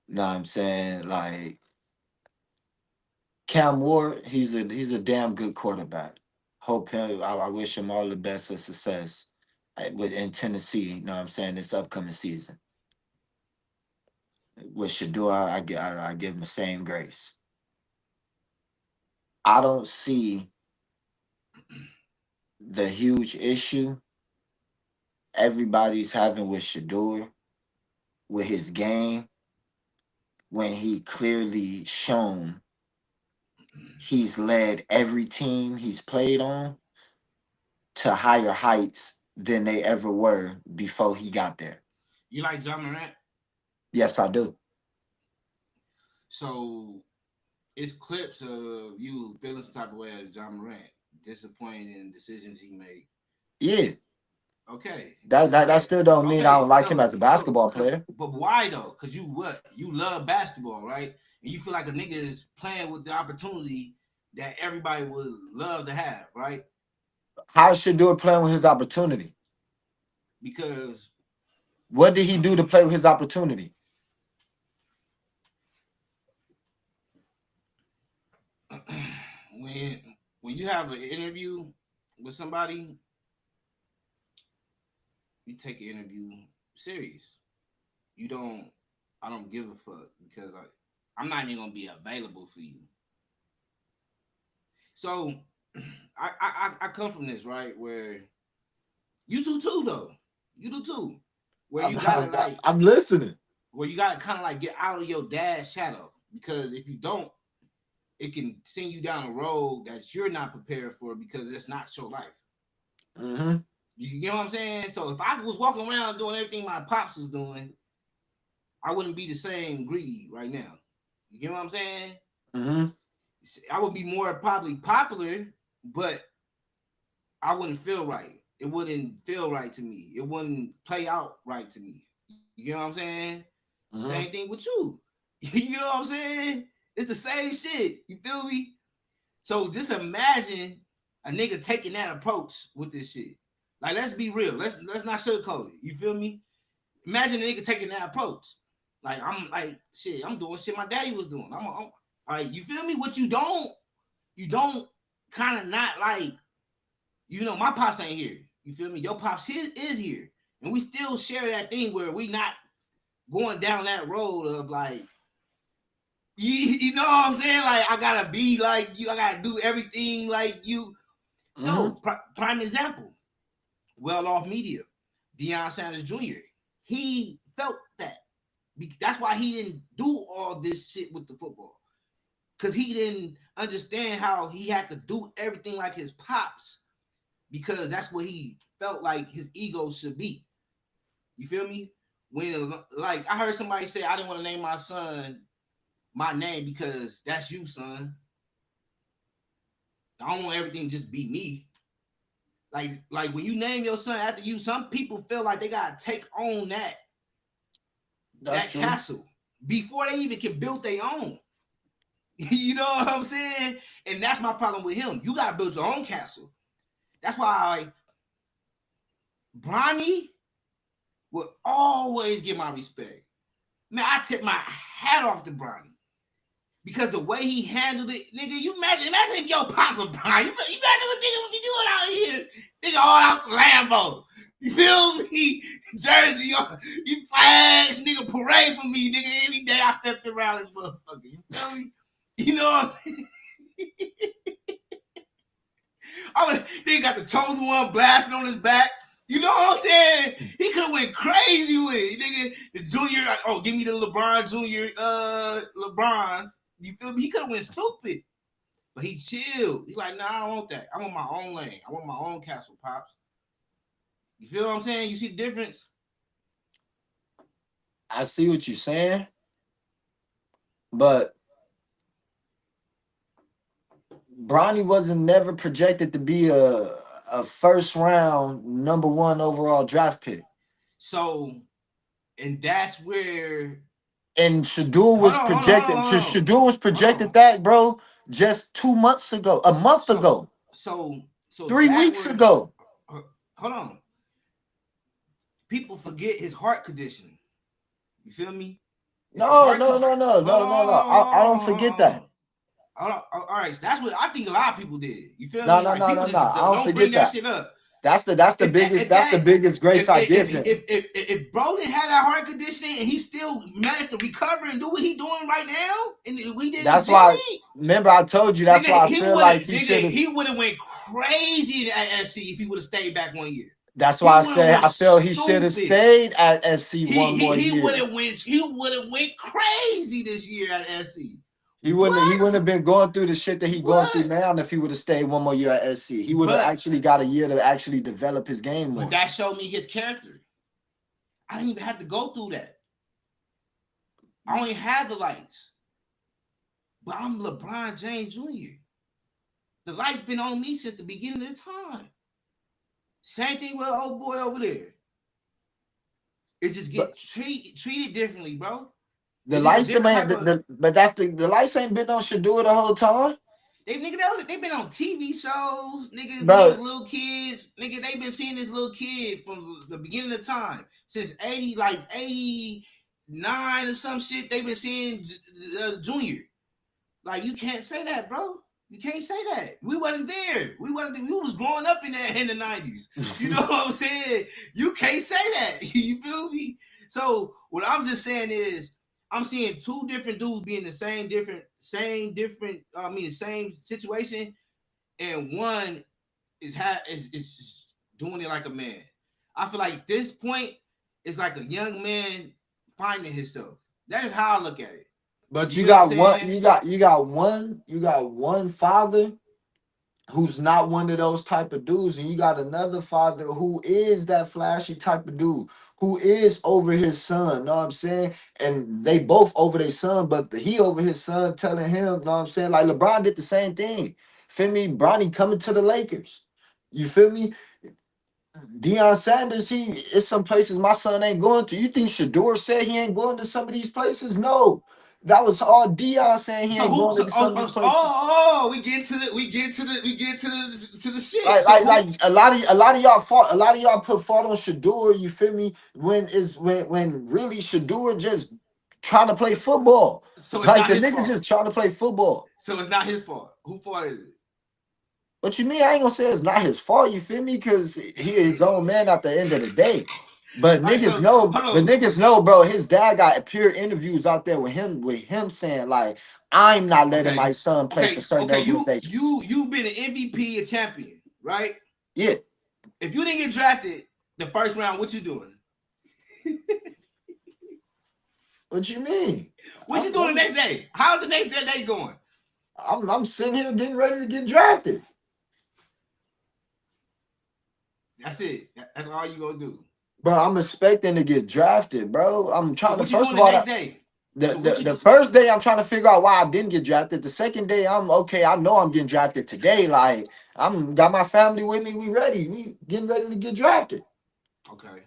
You know what I'm saying? Like Cam Ward, he's a damn good quarterback. Hope him. I wish him all the best of success in Tennessee. You know what I'm saying? This upcoming season. With Shedeur, I give him the same grace. I don't see the huge issue everybody's having with Shedeur, with his game, when he clearly shown he's led every team he's played on to higher heights than they ever were before he got there. You like John Morant? Yes, I do. So it's clips of you feeling some type of way of John Morant, disappointed in decisions he made. Yeah. Okay. That still don't mean I don't like him as a basketball player. But why though? Because you love basketball, right? And you feel like a nigga is playing with the opportunity that everybody would love to have, right? How is Shedeur playing with his opportunity? Because what did he do to play with his opportunity? when you have an interview with somebody, you take an interview serious. I don't give a fuck because I'm not even gonna be available for you. So I come from this, right, where you do too though. You do too. Where you gotta I'm listening. Where you gotta kind of like get out of your dad's shadow, because if you don't, it can send you down a road that you're not prepared for because it's not your life. Mm-hmm. You know what I'm saying? So if I was walking around doing everything my pops was doing, I wouldn't be the same greedy right now. You know what I'm saying? Mm-hmm. I would be more probably popular, but I wouldn't feel right. It wouldn't feel right to me. It wouldn't play out right to me. You know what I'm saying? Mm-hmm. Same thing with you. You know what I'm saying? It's the same shit. You feel me? So just imagine a nigga taking that approach with this shit. Like, let's be real. Let's not sugarcoat it. You feel me? Imagine a nigga taking that approach. Like, I'm like, shit, I'm doing shit my daddy was doing. I'm like, you feel me? What you don't kind of not like, you know, my pops ain't here. You feel me? Your pops is here. And we still share that thing where we not going down that road of like, you know what I'm saying? Like, I gotta be like you. I gotta do everything like you. So, prime example, Well-Off Media, Deion Sanders Jr., he felt that. That's why he didn't do all this shit with the football. Because he didn't understand how he had to do everything like his pops, because that's what he felt like his ego should be. You feel me? When, like, I heard somebody say, I didn't want to name my son my name because that's you, son. I don't want everything just be me. Like when you name your son after you, some people feel like they gotta take on that castle before they even can build their own. You know what I'm saying? And that's my problem with him. You gotta build your own castle. That's why Bronny will always get my respect. Man, I tip my hat off to Bronny. Because the way he handled it, nigga, you imagine if your pops was Brian. You imagine what nigga would be doing out here. Nigga all out the Lambo. You feel me? Jersey, you flags, nigga, parade for me, nigga, any day I stepped around this motherfucker. You feel me? You know what I'm saying? They got the chosen one blasting on his back. You know what I'm saying? He could have went crazy with it. Nigga, the junior, oh, give me the LeBron Junior, LeBrons. You feel me? He could have went stupid. But he chilled. He like, nah, I don't want that. I want my own lane. I want my own castle, Pops. You feel what I'm saying? You see the difference? I see what you're saying, but Bronny wasn't never projected to be a first round #1 overall draft pick. So, and that's where. And Shedeur was projected. Shedeur was projected that, bro, just 2 months ago, a month ago. So 3 weeks ago. Hold on. People forget his heart condition. You feel me? No. I don't forget that. All right, that's what I think a lot of people did. You feel me? No. I don't forget that. Shit up. That's the biggest grace I give him. If Bro didn't have that heart conditioning and he still managed to recover and do what he's doing right now, and we did. That's why. Remember, I told you. That's why I feel like he would have went crazy at SC if he would have stayed back 1 year. That's why I said I felt he should have stayed at SC one more year. He would have went crazy this year at SC. He wouldn't have been going through the shit that he's going through now if he would have stayed 1 more year at SC. He would have actually got a year to actually develop his game more. But that showed me his character. I didn't even have to go through that. I only had the lights. But I'm LeBron James Jr. The light's been on me since the beginning of the time. Same thing with old boy over there. It just get treated differently, bro. The lights ain't the lights ain't been on Shedeur the whole time. They been on TV shows, nigga. These little kids, nigga. They been seeing this little kid from the beginning of time since 89 or some shit. They been seeing Junior. Like, you can't say that, bro. You can't say that. We wasn't there. We was growing up in the 90s. You know what I'm saying? You can't say that. You feel me? So what I'm just saying is, I'm seeing two different dudes be in the same situation, and one is doing it like a man. I feel like this point is like a young man finding himself. That is how I look at it. But you got one father who's not one of those type of dudes, and you got another father who is that flashy type of dude, who is over his son, know what I'm saying? And they both over their son, but he over his son telling him, know what I'm saying? Like LeBron did the same thing. Feel me? Bronny coming to the Lakers. You feel me? Deion Sanders, it's some places my son ain't going to. You think Shedeur said he ain't going to some of these places? No. That was all Deion saying he ain't going to some of these places. We get to the shit. Like a lot of y'all put fault on Shedeur, you feel me? When really Shedeur just trying to play football. So it's like not the his niggas fault. Just trying to play football. So it's not his fault. Whose fault is it? What you mean? I ain't gonna say it's not his fault, you feel me? Because he is his own man at the end of the day. But niggas know, bro, his dad got pure interviews out there with him saying, like, I'm not letting my son play for certain organizations. You've been an MVP, a champion, right? Yeah. If you didn't get drafted the first round, what you doing? What you mean? What you doing the next day? How's the next day going? I'm sitting here getting ready to get drafted. That's it. That's all you gonna do. Bro, I'm expecting to get drafted, bro. I'm trying to first of all. The first day I'm trying to figure out why I didn't get drafted. The second day I'm okay. I know I'm getting drafted today. Like I'm got my family with me. We ready. We getting ready to get drafted. Okay.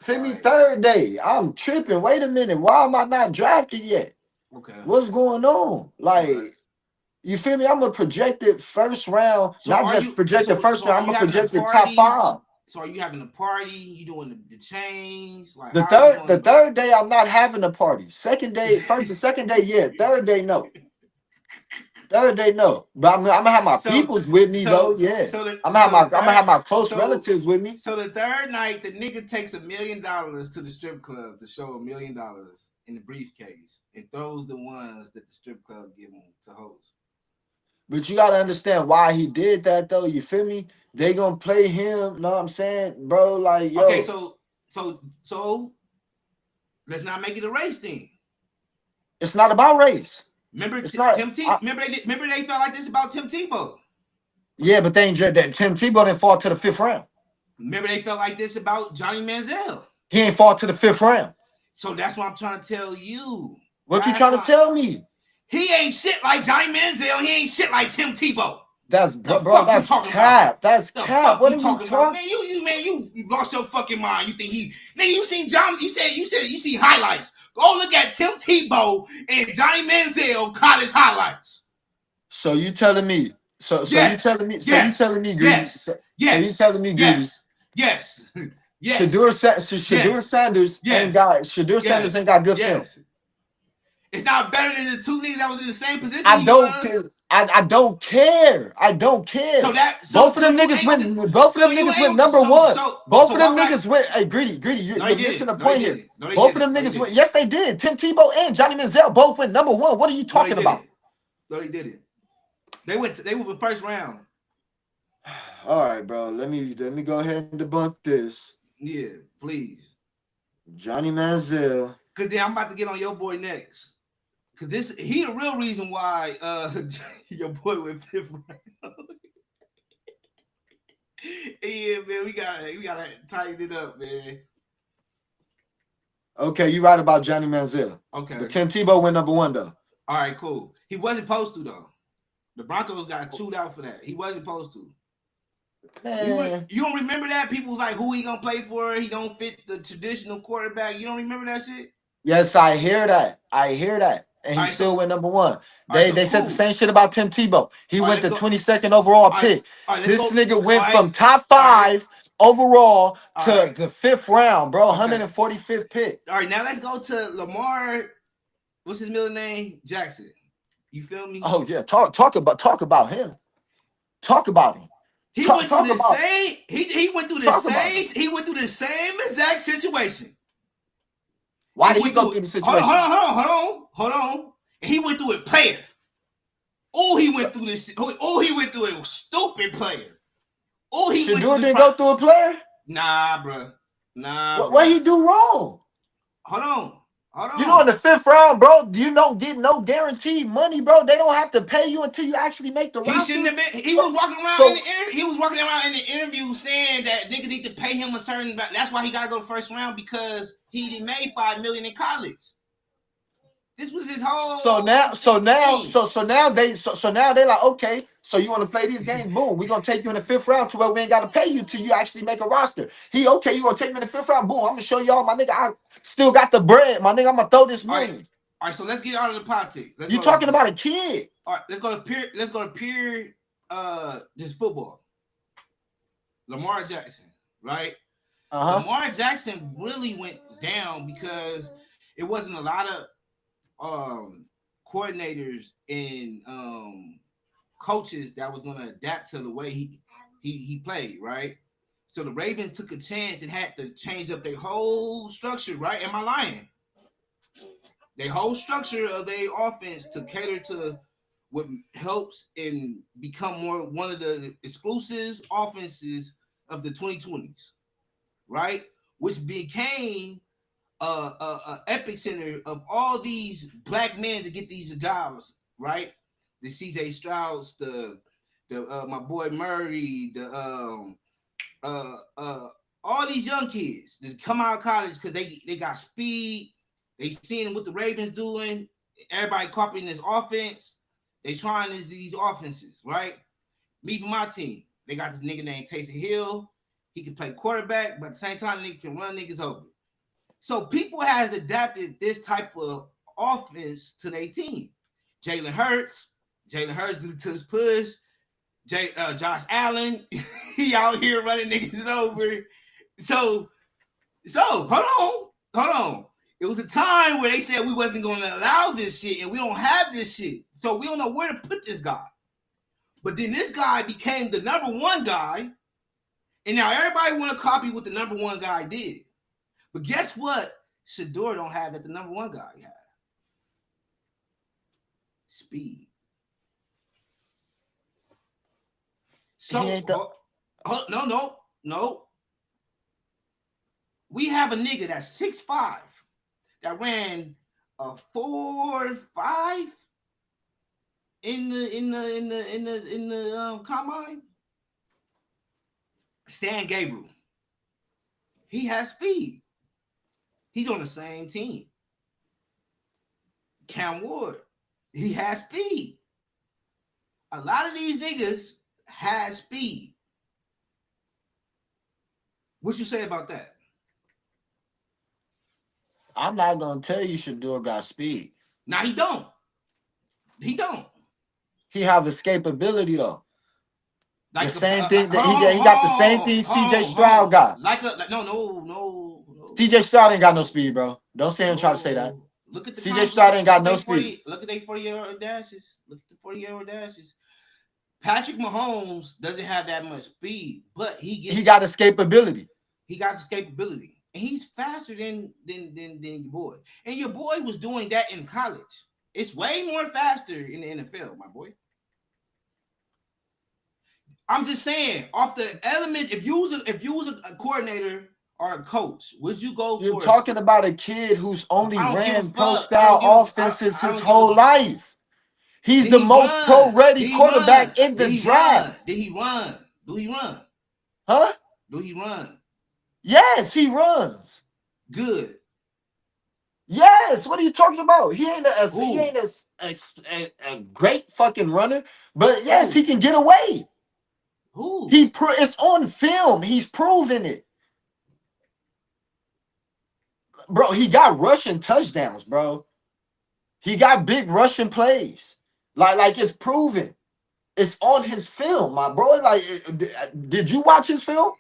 Feel me? Right. Third day I'm tripping. Wait a minute. Why am I not drafted yet? Okay. What's going on? Like. Right. You feel me? I'm a projected first round, so not just projected first round. I'm a projected top 5. So are you having a party? You doing the change? Like the third day, I'm not having a party. Second day, first and second day, yeah. Third day, no. Third day, no. But I'm gonna have my peoples with me though. Yeah. I'm gonna have my close relatives with me. So the third night, the nigga takes $1 million to the strip club to show $1 million in the briefcase and throws the ones that the strip club give him to host. But you gotta understand why he did that though. You feel me? They gonna play him. Know what I'm saying, bro? Like, yo. Okay, so let's not make it a race thing. It's not about race. Remember, remember they felt like this about Tim Tebow. Yeah, but they ain't that Tim Tebow didn't fall to the 5th round. Remember they felt like this about Johnny Manziel. He ain't fall to the 5th round. So that's what I'm trying to tell you. What you trying to tell me? He ain't shit like Johnny Manziel. He ain't shit like Tim Tebow. That's bro. That's cap. That's cap. What are you talking about? Man, you lost your fucking mind. You think nigga, you seen John? You said you see highlights. Go look at Tim Tebow and Johnny Manziel college highlights. So you telling me? So you telling me? So you telling me, Greedy? Yes. So you telling me, Greedy? Yes. Shadur Sanders ain't got Sanders ain't got good film. It's not better than the two niggas that was in the same position. I don't care. I don't care. I don't care. Both of them niggas went. Both of them niggas went number one. Both of them niggas went. Hey, Greedy. You're missing the point here. Both of them niggas went. Yes, they did. Tim Tebow and Johnny Manziel both went number one. What are you talking about? No, they didn't. They went the first round. All right, bro. Let me go ahead and debunk this. Yeah, please. Johnny Manziel. Cause then I'm about to get on your boy next. Cause he the real reason why your boy went 5th round. Yeah, man, we gotta tighten it up, man. Okay, you right about Johnny Manziel. Okay. But Tim Tebow went number one though. All right, cool. He wasn't supposed to though. The Broncos got chewed out for that. He wasn't supposed to. Man. You don't remember that? People was like, who he gonna play for? He don't fit the traditional quarterback. You don't remember that shit? Yes, I hear that. And he still went number one. They said the same shit about Tim Tebow. He went the 22nd overall pick. This nigga went from top 5 overall to the 5th round, bro. 145th pick. All right, now let's go to Lamar. What's his middle name? Jackson. You feel me? Oh yeah, talk about him. Talk about him. He went through the same. He went through the same. He went through the same exact situation. Why did he go through the situation? Hold on. He went through a player. Oh, he went through this. Oh, he went through a stupid player. Oh, he Shadur didn't go through a player? Nah, bro. Nah. What he do wrong? Hold on. You know, in the 5th round, bro, you don't get no guaranteed money, bro. They don't have to pay you until you actually make the roster. He shouldn't have been. He was walking around in the interview. He was walking around in the interview saying that niggas need to pay him a certain. That's why he got to go to 1st round, because he didn't made $5 million in college. This was his whole. So now they like, okay, so you want to play these games? Boom, we're gonna take you in the 5th round to where we ain't gotta pay you till you actually make a roster. You gonna take me in the 5th round? Boom, I'm gonna show y'all, my nigga, I still got the bread, my nigga. I'm gonna throw this money. All right, so let's get out of the politics. You talking about a kid? All right, let's go to pure just football. Lamar Jackson, right? Lamar Jackson really went down because it wasn't a lot of coordinators and coaches that was going to adapt to the way he played, right? So the Ravens took a chance and had to change up their whole structure, right? Am I lying? Their whole structure of their offense to cater to what helps and become more one of the exclusive offenses of the 2020s, right? Which became a epic center of all these black men to get these jobs, right? The CJ Strouds, the my boy Murray, all these young kids just come out of college because they got speed. They seeing what the Ravens doing. Everybody copying this offense. They trying these offenses, right? Me for my team, they got this nigga named Taysom Hill. He can play quarterback, but at the same time, nigga can run niggas over. So people has adapted this type of offense to their team. Jalen Hurts due to his push. Josh Allen, he out here running niggas over. So hold on. It was a time where they said we wasn't going to allow this shit, and we don't have this shit. So we don't know where to put this guy. But then this guy became the #1 guy, and now everybody want to copy what the #1 guy did. But guess what? Shedeur don't have that the #1 guy had. Speed. So no. We have a nigga that's 6'5" that ran a 4.5 in the combine. Stan Gabriel. He has speed. He's on the same team. Cam Ward. He has speed. A lot of these niggas has speed. What you say about that? I'm not gonna tell you Shedeur got speed. Now he don't. He don't. He have escapability though. Like the same thing that he got the same thing CJ Stroud got. No. CJ Stroud ain't got no speed, bro. Don't say and try to say that. Look at the CJ Stroud ain't got no speed. Look at their 40-yard dashes. Look at the 40-yard dashes. Patrick Mahomes doesn't have that much speed, but he got escapability. He got escapability. And he's faster than your boy. And your boy was doing that in college. It's way more faster in the NFL, my boy. I'm just saying, off the elements, if you was a coordinator or a coach, would you go for? You're talking about a kid who's only ran pro-style offenses his whole life. He's the most pro-ready quarterback in the draft. Did he run? Do he run? Huh? Do he run? Yes, he runs. Good. Yes. What are you talking about? He ain't a great fucking runner, but yes, he can get away. Who? It's on film. He's proven it. Bro, he got rushing touchdowns, bro. He got big rushing plays. Like it's proven. It's on his film, my bro. Like, did you watch his film?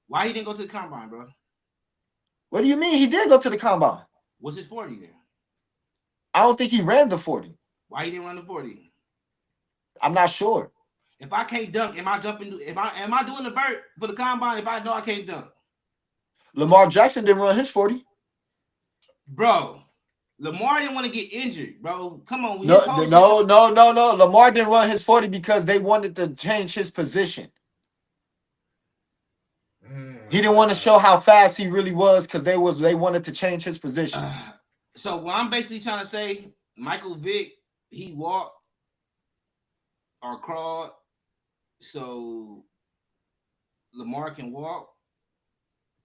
Why he didn't go to the combine, bro? What do you mean? He did go to the combine. What's his 40 then? I don't think he ran the 40. Why he didn't run the 40? I'm not sure. If I can't dunk, am I doing the vert for the combine if I know I can't dunk? Lamar Jackson didn't run his 40. Bro, Lamar didn't want to get injured, bro. Come on. No. Lamar didn't run his 40 because they wanted to change his position. He didn't want to show how fast he really was because they wanted to change his position. So what I'm basically trying to say, Michael Vick, he walked or crawled, so Lamar can walk.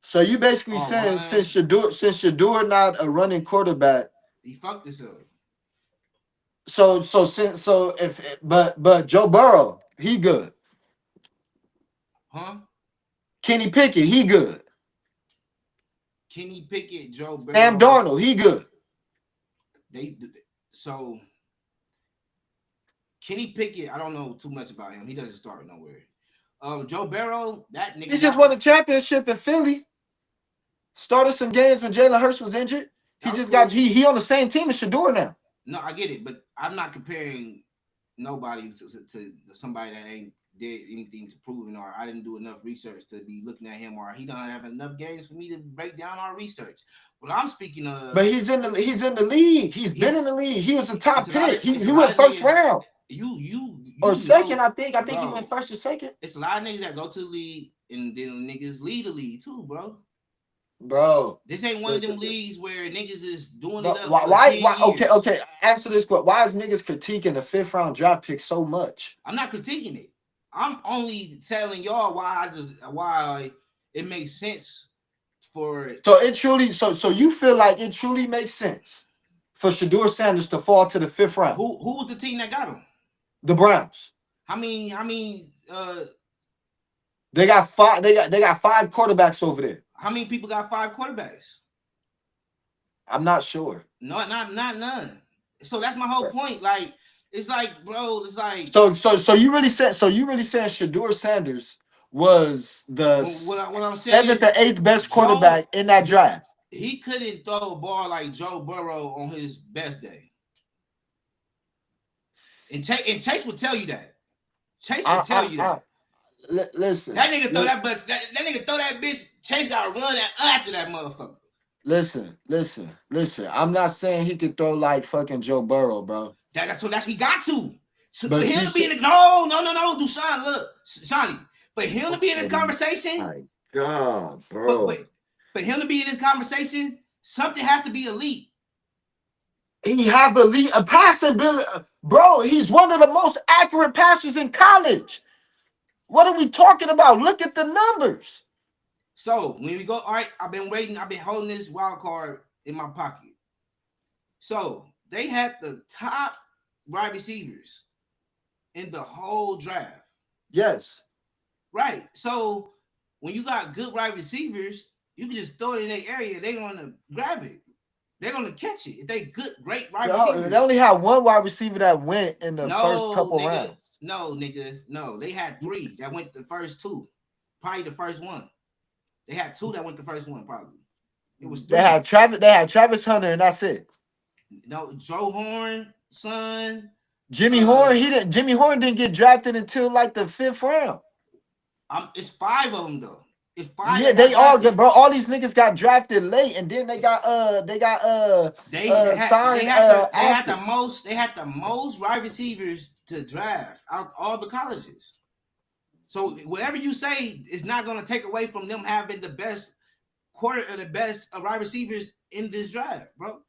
So you basically saying since Shedeur not a running quarterback, he fucked this up. But Joe Burrow, he good. Huh? Kenny Pickett, he good. Kenny Pickett, Joe Burrow. Sam Darnold, he good. So Kenny Pickett, I don't know too much about him. He doesn't start nowhere. Joe Burrow, that nigga. He just won a championship in Philly. Started some games when Jalen Hurts was injured. He on the same team as Shedeur now. No, I get it, but I'm not comparing nobody to somebody that ain't did anything to prove it, or I didn't do enough research to be looking at him, or he don't have enough games for me to break down our research. But I'm speaking of. But he's in the league. He's been in the league. He was the top pick. He went first round. You or second, I think he went first or second. It's a lot of niggas that go to the league and then niggas lead the league too, bro. Bro, this ain't one of them leagues where niggas is doing it up. Why? Okay. Answer this question. Why is niggas critiquing the 5th round draft pick so much? I'm not critiquing it. I'm only telling y'all why it makes sense for it. So it truly, so you feel like it truly makes sense for Shedeur Sanders to fall to the 5th round. Who was the team that got him? The Browns. They got 5. They got 5 quarterbacks over there. How many people got 5 quarterbacks? I'm not sure. No, not none. So that's my whole point. Like, it's like, bro, it's like. So you really saying Shedeur Sanders was the 7th or 8th best quarterback in that draft? he couldn't throw a ball like Joe Burrow on his best day. And Chase will tell you that. Chase will tell you that. Listen. That nigga throw that nigga throw that bitch. Chase got to run after that motherfucker. Listen. I'm not saying he could throw like fucking Joe Burrow, bro. So that's he got to. So for him to be in the no, Dushan, look, Shawnee. For him to be in this conversation, my God, bro. For him to be in this conversation, something has to be elite. He have a passing ability, bro. He's one of the most accurate passers in college. What are we talking about? Look at the numbers. So when we go, all right, I've been waiting. I've been holding this wild card in my pocket. So they had the top wide receivers in the whole draft. Yes. Right. So when you got good wide receivers, you can just throw it in their area. They're going to grab it. They're going to catch it. If they great wide receivers. They only had one wide receiver that went in the first couple rounds. No, nigga. No, they had 3 that went the first 2. Probably the first one. They had 2 that went the first one, probably. It was 3. They had Travis Hunter, and that's it. No, Joe Horn, son. Jimmy Horn didn't get drafted until like the 5th round. It's 5 of them though. It's 5. Yeah, they all good, bro. All these niggas got drafted late, and then they had the most wide receivers to draft out all the colleges. So whatever you say is not going to take away from them having the best wide receivers in this draft, bro.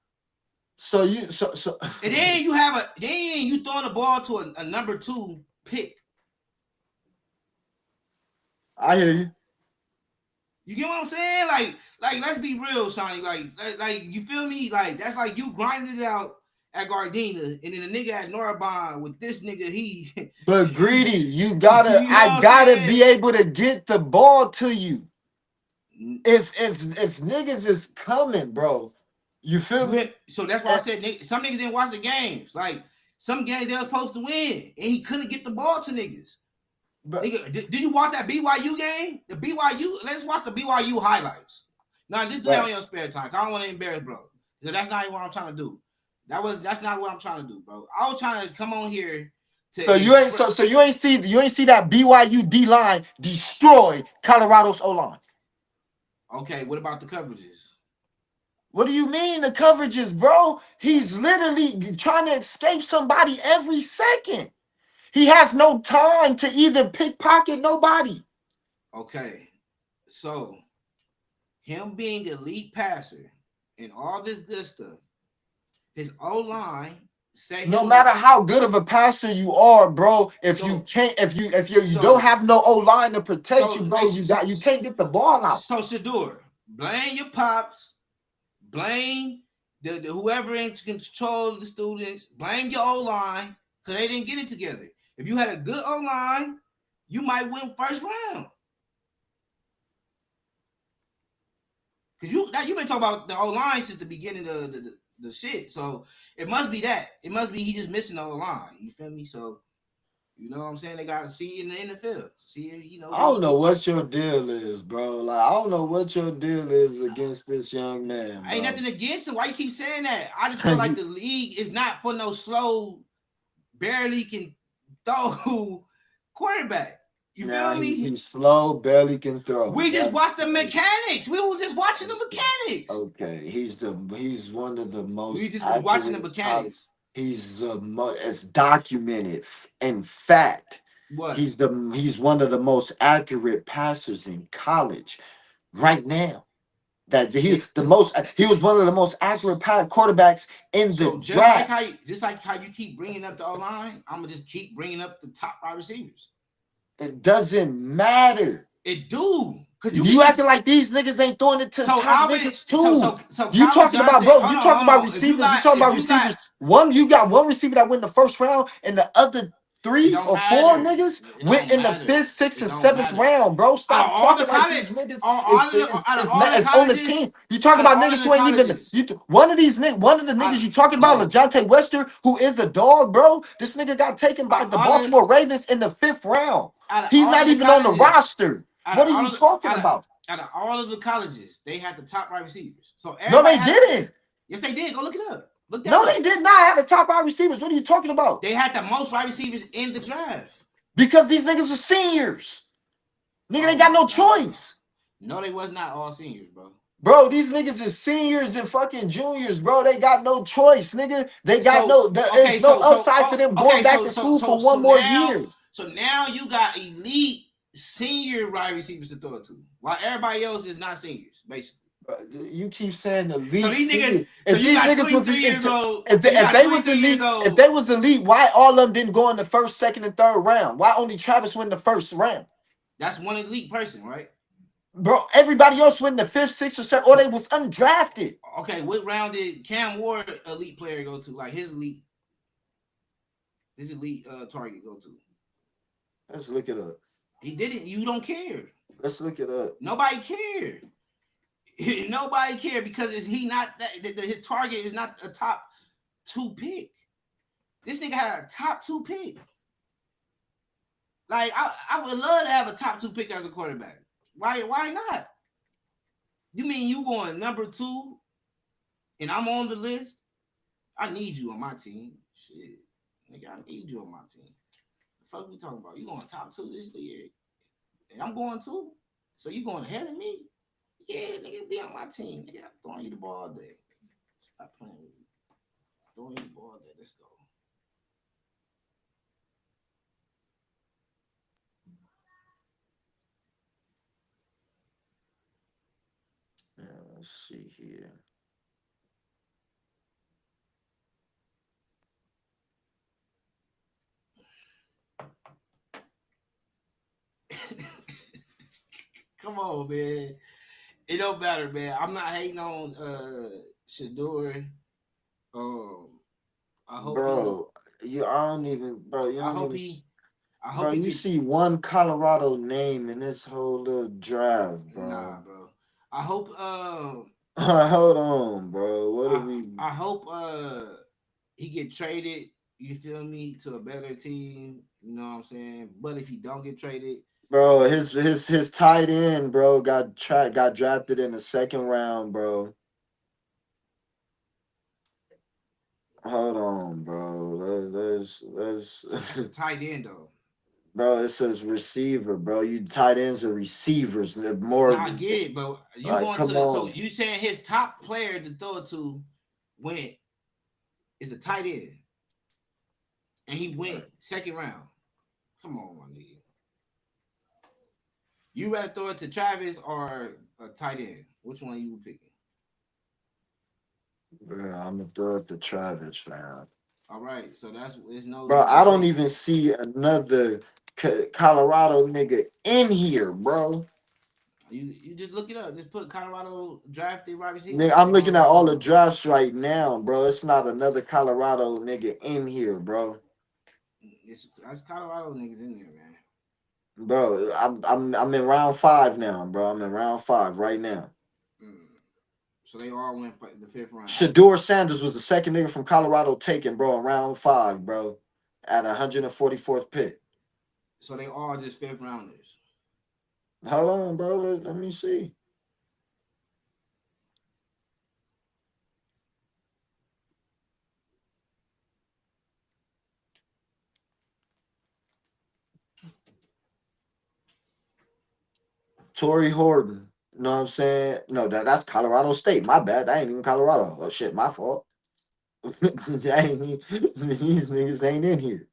So and then you throwing the ball to a number 2 pick. I hear you. You get what I'm saying? Like let's be real, Shawnee. Like you feel me? Like that's like you grinded it out at Gardena, and then the nigga at Norabon with this nigga. But Greedy, I gotta be able to get the ball to you. If niggas is coming, bro, you feel me? So that's why I said some niggas didn't watch the games. Like some games they were supposed to win, and he couldn't get the ball to niggas. But nigga, did you watch that BYU game? The BYU, let's watch the BYU highlights. Now just do that on your spare time. I don't want to embarrass, bro. Because that's not even what I'm trying to do. That's not what I'm trying to do, bro. I was trying to come on here to. So you ain't see that BYU D line destroy Colorado's O line. Okay, what about the coverages? What do you mean the coverages, bro? He's literally trying to escape somebody every second. He has no time to either pickpocket nobody. Okay, so him being elite passer and all this good stuff, his O-line say no matter how good of a passer you are, bro, if you don't have no O-line to protect you, bro, you can't get the ball out. So Shedeur, blame your pops, blame the whoever in control of the students, blame your O-line because they didn't get it together. If you had a good O-line, you might win first round. Because you've been talking about the O-line since the beginning of the shit. So it must be that. It must be he just missing the O-line. You feel me? So you know what I'm saying? They got to see in the NFL. I don't know what your deal is, bro. Like I don't know what your deal is against this young man. Ain't nothing against him. Why you keep saying that? I just feel like the league is not for no slow, barely can throw quarterback. You feel me? He's slow, barely can throw. We just watched the mechanics. We were just watching the mechanics. Okay, he's one of the most. We just was watching the mechanics. He's it's documented in fact. What? He's one of the most accurate passers in college right now. He was one of the most accurate quarterbacks in the draft. Just like how you keep bringing up the O-line, I'm gonna just keep bringing up the top wide receivers. It doesn't matter. It do. You acting like these niggas ain't throwing it to top niggas too. So you talking about, bro? You talking about receivers? You talking about receivers? You got one receiver that went in the first round, and the other 3 or 4 niggas went in the 5th, 6th, and 7th round, bro. Stop talking like these niggas. It's on the team. You talking about niggas who ain't even. One of the niggas you talking about, LaJohntay Wester, who is a dog, bro. This nigga got taken by the Baltimore Ravens in the 5th round. He's not even on the roster. What are you talking about? Out of all of the colleges, they had the top wide receivers. So no, they didn't. Yes, they did. Go look it up. Look that no, up. They did not have the top wide receivers. What are you talking about? They had the most wide receivers in the draft. Because these niggas are seniors. Nigga, they got no choice. No, they was not all seniors, bro. Bro, these niggas is seniors and fucking juniors, bro. They got no choice, nigga. They got there's no upside for them going back to school for one more year. So now you got elite senior wide receivers to throw it to, while everybody else is not seniors, basically. You keep saying elite. So these niggas, if these niggas was years old, if they was elite, why all of them didn't go in the first, second, and third round? Why only Travis went in the first round? That's one elite person, right? Bro, everybody else went in the fifth, sixth, or seventh, or they was undrafted. Okay, what round did Cam Ward elite player go to? Like his elite target go to? Let's look it up. He didn't. You don't care. Let's look it up. Nobody cared. Nobody cared because his target is not a top 2 pick. This nigga had a top 2 pick. Like I would love to have a top 2 pick as a quarterback. Why not? You mean you going number 2 and I'm on the list? I need you on my team. Shit. Nigga, I need you on my team. The fuck we talking about? You going top 2 this year? And I'm going 2? So you going ahead of me? Yeah, nigga, be on my team. Nigga, I'm throwing you the ball all day. Stop playing with me. Throwing you the ball all day. Let's go. Yeah, let's see here. Come on, man. It don't matter, man. I'm not hating on Shedeur. I hope bro, you see one Colorado name in this whole little draft, bro. Nah, bro. I hope hold on, bro. What are we? I hope he get traded, you feel me, to a better team. You know what I'm saying? But if he don't get traded, bro, his tight end, bro, got drafted in the second round, bro. Hold on, bro. Let's tight end though. Bro, it says receiver, bro. You tight ends are receivers. They're more. No, I get it, but you like, going to so you saying his top player to throw it to is a tight end, and he went second round. Come on, my nigga. You rather throw it to Travis or a tight end? Which one you picking? Bro, I'm gonna throw it to Travis, fam. All right, so it's no. Bro, I don't even see another Colorado nigga in here, bro. You just look it up. Just put Colorado drafted wide receiver. Nigga, I'm looking at all the drafts right now, bro. It's not another Colorado nigga in here, bro. That's Colorado niggas in there, man. Bro, I'm in round 5 now, bro. I'm in round 5 right now. So they all went for the 5th round. Shedeur Sanders was the second nigga from Colorado taken, bro, in round 5, bro, at 144th pick. So they all just 5th rounders. Hold on, bro. Let me see. Torrey Horton. You know what I'm saying? No, that's Colorado State. My bad. That ain't even Colorado. Oh, shit. My fault. These niggas ain't in here.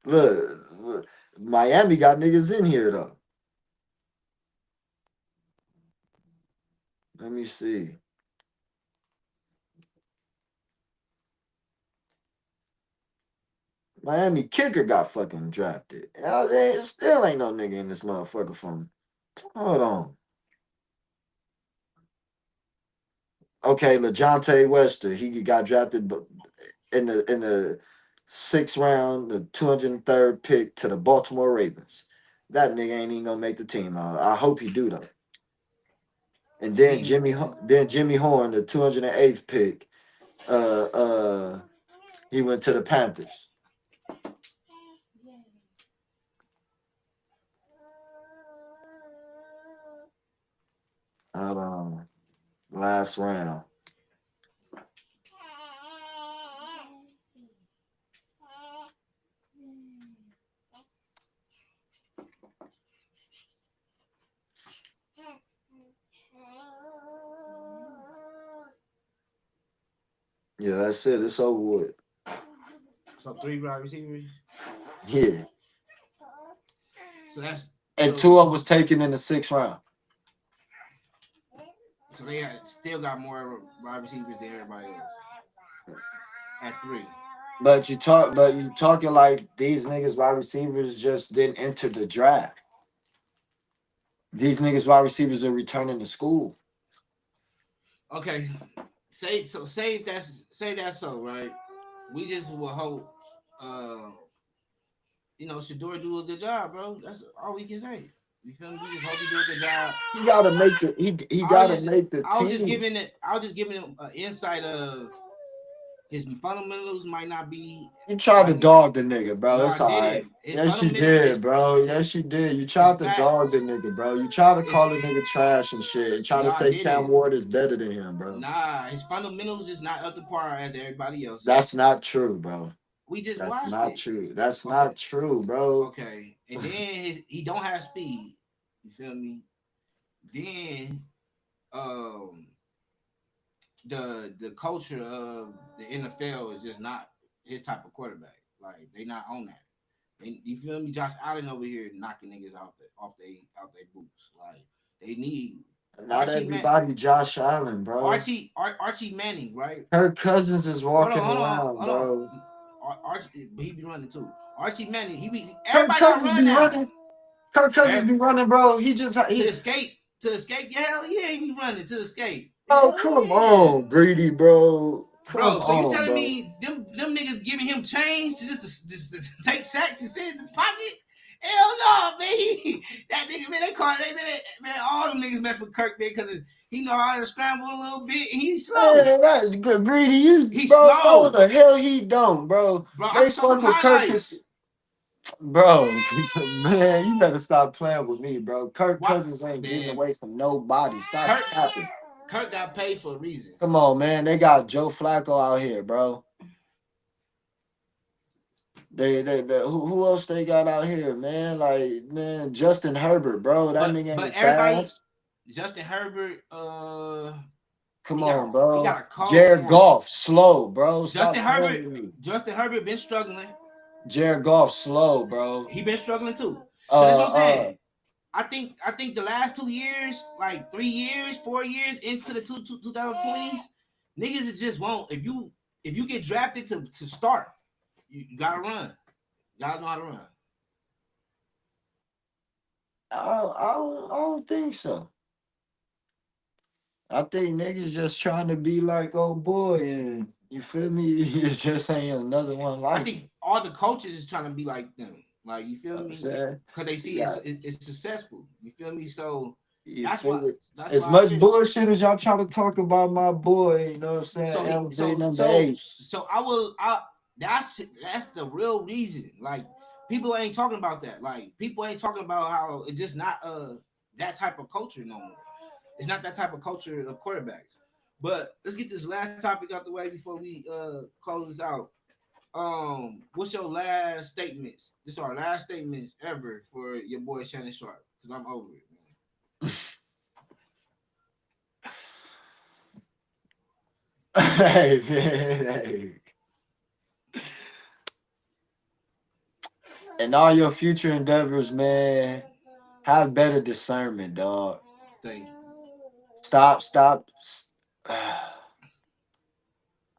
Look, Miami got niggas in here, though. Let me see. Miami kicker got fucking drafted. Still ain't no nigga in this motherfucker from. Hold on. Okay, LaJohntay Wester. He got drafted in the 6th round, the 203rd pick to the Baltimore Ravens. That nigga ain't even gonna make the team. I hope he do though. And then Jimmy Horn, the 208th pick. He went to the Panthers. Hold on. Last round. Yeah, that's it. It's over with. So 3 wide receivers. Yeah. So that's And so, Tua was taken in the 6th round. So they still got more wide receivers than everybody else at 3. But you talking like these niggas wide receivers just didn't enter the draft. These niggas wide receivers are returning to school. Okay, say that's so, right? We just will hope, Shador do a good job, bro. That's all we can say. You feel me? We just hope he do a good job. He gotta make the he gotta make the I was team. just giving him an insight of his fundamentals might not be. You tried to dog the nigga, bro. No, It's I all right. didn't. Yes, you did, bro. Yes, you did. You tried to dog the nigga, bro. You tried to call the nigga trash and shit. And try to say Cam Ward is better than him, bro. Nah, his fundamentals just not up to par as everybody else. That's not true, bro. We just That's watched not it. true. That's not true, bro. Okay, and then he don't have speed. You feel me? Then, the culture of the NFL is just not his type of quarterback. Like they not on that. And you feel me? Josh Allen over here knocking niggas off their boots. Like they need. Not everybody Josh Allen, bro. Archie Manning, right? Kirk Cousins is walking around, bro. Archie, he be running too. Archie Manning, Kirk Cousins be running. Kirk Cousins be running, bro. He just to escape. Hell yeah, he be running to escape. Oh, come on, Greedy, bro. Bro, so you telling me them niggas giving him chains just to take sacks and sit in the pocket? Hell no, man. That nigga, man, they call it, man, all them niggas mess with Kirk, man, because he know how to scramble a little bit. He's slow. Yeah, that's good. Greedy, he's bro, slow. What the hell he don't, bro? They fuck with Kirk. Bro, man, you better stop playing with me, bro. Kirk Cousins ain't getting away from nobody. Stop capping. Kirk got paid for a reason. Come on, man. They got Joe Flacco out here, bro. They who else they got out here, man? Like, man, Justin Herbert, bro. That nigga ain't fast. Justin Herbert, come on, bro. Jared Goff, slow, bro. Justin Herbert been struggling. Jared Goff, slow, bro. He been struggling too. So that's what I'm saying. I think the last 2 years, like 3 years, 4 years into the 2020s, niggas just won't. If you get drafted to start, you gotta run. You gotta know how to run. I don't think so. I think niggas just trying to be like, oh boy, and you feel me? It's just ain't another one like. I think all the coaches is trying to be like them. Like, you feel me? Because they see it's successful. You feel me? So that's why. As much bullshit as y'all trying to talk about my boy, you know what I'm saying? That's the real reason. Like, people ain't talking about that. Like, people ain't talking about how it's just not that type of culture no more. It's not that type of culture of quarterbacks. But let's get this last topic out the way before we close this out. What's your last statements? This is our last statements ever for your boy Shannon Sharpe, because I'm over it, man. Hey, man, hey. And all your future endeavors, man, have better discernment, dog. Thank you. Stop.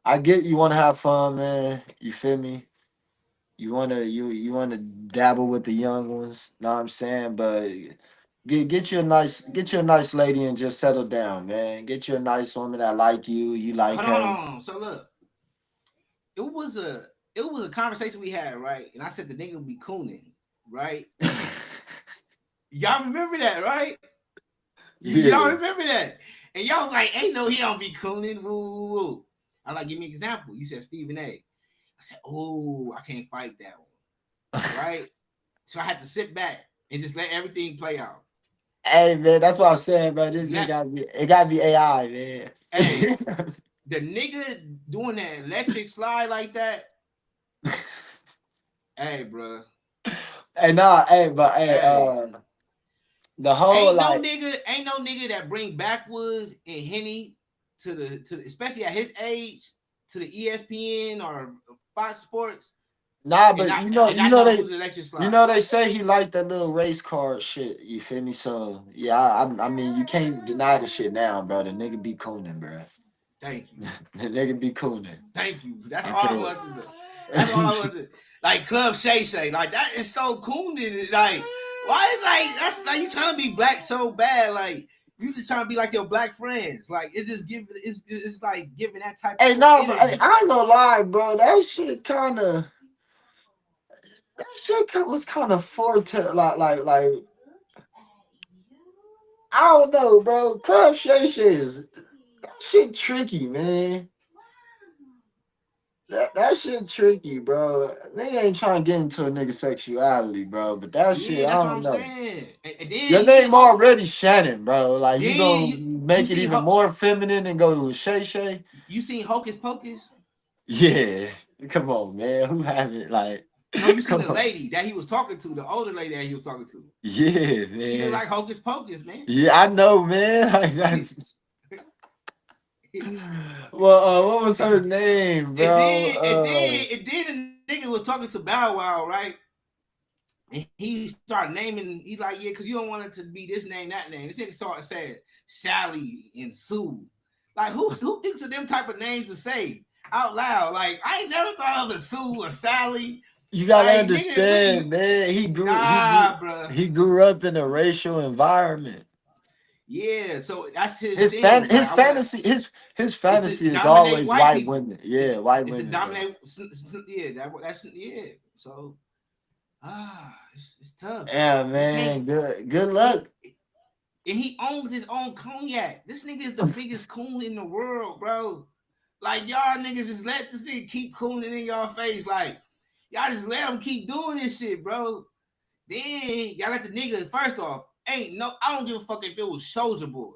I get you want to have fun, man. You feel me? You wanna dabble with the young ones, know what I'm saying? But get you a nice lady and just settle down, man. Get you a nice woman that like you like her. Hold on. So look, it was a conversation we had, right? And I said the nigga would be cooning, right? Y'all remember that, right? Yeah. Y'all remember that? And y'all was like, ain't no, he don't be cooning. Woo. I'm like, give me an example. You said Stephen A. I said, oh, I can't fight that one. Right? So I had to sit back and just let everything play out. Hey man, that's what I'm saying, bro. This Now- it gotta be AI, man. Hey, the nigga doing that electric slide like that. Hey, bro. Hey, nah, hey, but hey, Hey. the whole ain't no nigga that bring backwoods and Henny to the especially at his age to the ESPN or Fox Sports. nah, but and you not know do the electric slide. you know they say he liked that little race car shit. You feel me? So yeah, I mean you can't deny the shit now, bro. The nigga be cooning, bro. Thank you. The nigga be cooning. Thank you. That's I all I can't- want to do. That's all I want to do. Like Club Shay Shay, like that is so cool. Like, why is like that's like you trying to be black so bad? Like you just trying to be like your black friends. Like it's just giving. It's like giving that type. Hey, of no, energy. but I ain't gonna lie, bro. That shit was kind of forte, like. I don't know, bro. Club Shay Shay is that shit tricky, man. That shit tricky, bro. They ain't trying to get into a nigga sexuality, bro. But that shit, I That's what don't I'm know. saying. And then Your name already Shannon, bro. Like you Then gonna make it even more feminine and go with Shay Shay? You seen Hocus Pocus? Yeah. Come on, man. Who haven't like? No, you seen come the on. lady that he was talking to, the older lady that he was talking to. Yeah, man. She was like Hocus Pocus, man. Yeah, I know, man. Like that's. Well, what was her name, bro? And then the nigga was talking to Bow Wow, right? And he started naming. He's like, yeah, because you don't want it to be this name, that name. This nigga started saying Sally and Sue. Like, who thinks of them type of names to say out loud? Like, I ain't never thought of a Sue or Sally. You gotta like, understand, man. He grew up in a racial environment. Yeah, so that's his thing. Fantasy is always white women. Yeah, white women. To dominate. Yeah, that's yeah. So, it's tough. Yeah, man. Good luck. And he owns his own cognac. This nigga is the biggest coon in the world, bro. Like y'all niggas just let this nigga keep cooning in y'all face. Like y'all just let him keep doing this shit, bro. Then y'all let the nigga. First off, I don't give a fuck if it was Soulja Boy.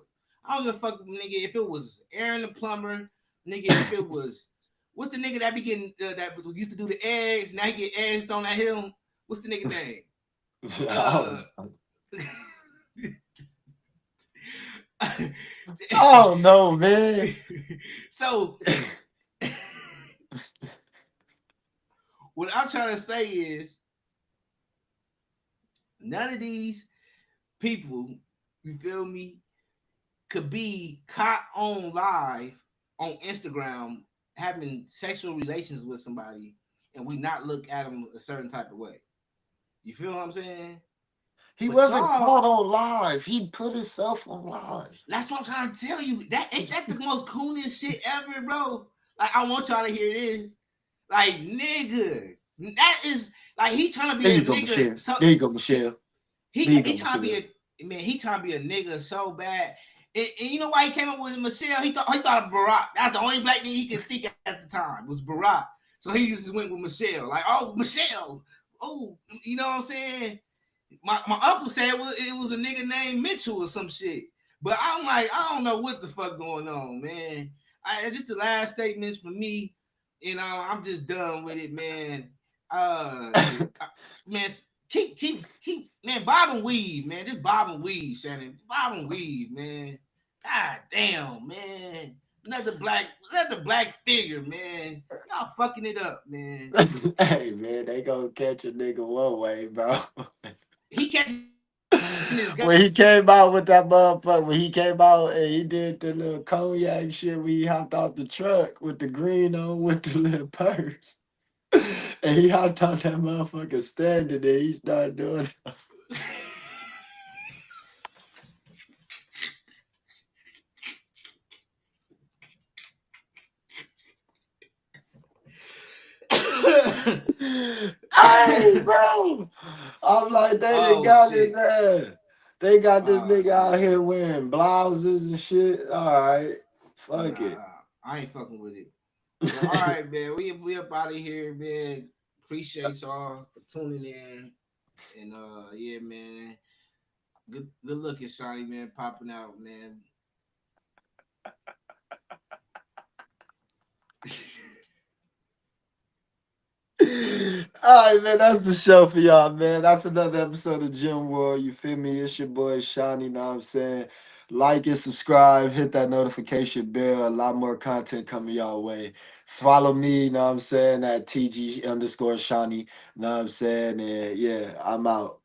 I don't give a fuck, nigga, if it was Aaron the plumber, nigga, if it was what's the nigga that be getting that used to do the eggs, now he get eggs thrown at him. What's the nigga name? Oh no, man. So what I'm trying to say is none of these people, you feel me, could be caught on live on Instagram having sexual relations with somebody and we not look at them a certain type of way. You feel what I'm saying? He wasn't caught on live. He put himself on live. That's what I'm trying to tell you. Ain't that the most coolest shit ever, bro? Like, I want y'all to hear this. Like, nigga, that is like he trying to be a nigga. There you go, Michelle. He trying to be he trying to be a nigga so bad. And you know why he came up with Michelle? He thought of Barack. That's the only black thing he could think at the time was Barack. So he just went with Michelle. Like, oh, Michelle. Oh, you know what I'm saying? My uncle said it was a nigga named Mitchell or some shit. But I'm like, I don't know what the fuck going on, man. Just the last statements from me. You know, I'm just done with it, man. Man, keep, man, bob and weave, man. Just bob and weave, Shannon. Bob and weave, man. God damn, man. Another black figure, man. Y'all fucking it up, man. Hey, man, they gonna catch a nigga one way, bro. He catch. When he came out with that motherfucker, when he came out and he did the little cognac shit, when he hopped out the truck with the green on with the little purse. And he hopped out that motherfucker standing there, he started doing it. Hey, bro. I'm like, they got it there. They got this nigga out here wearing blouses and shit. All right. Fuck it. I ain't fucking with it. But, all right, man. We up out of here, man. Appreciate y'all for tuning in. And yeah, man. Good looking, Shawnee, man, popping out, man. All right, man, that's the show for y'all, man. That's another episode of Gym World. You feel me? It's your boy Shawnee, know what I'm saying? Like and subscribe, hit that notification bell. A lot more content coming y'all way. Follow me, know what I'm saying, at TG_Shawnee, know what I'm saying? And yeah, I'm out.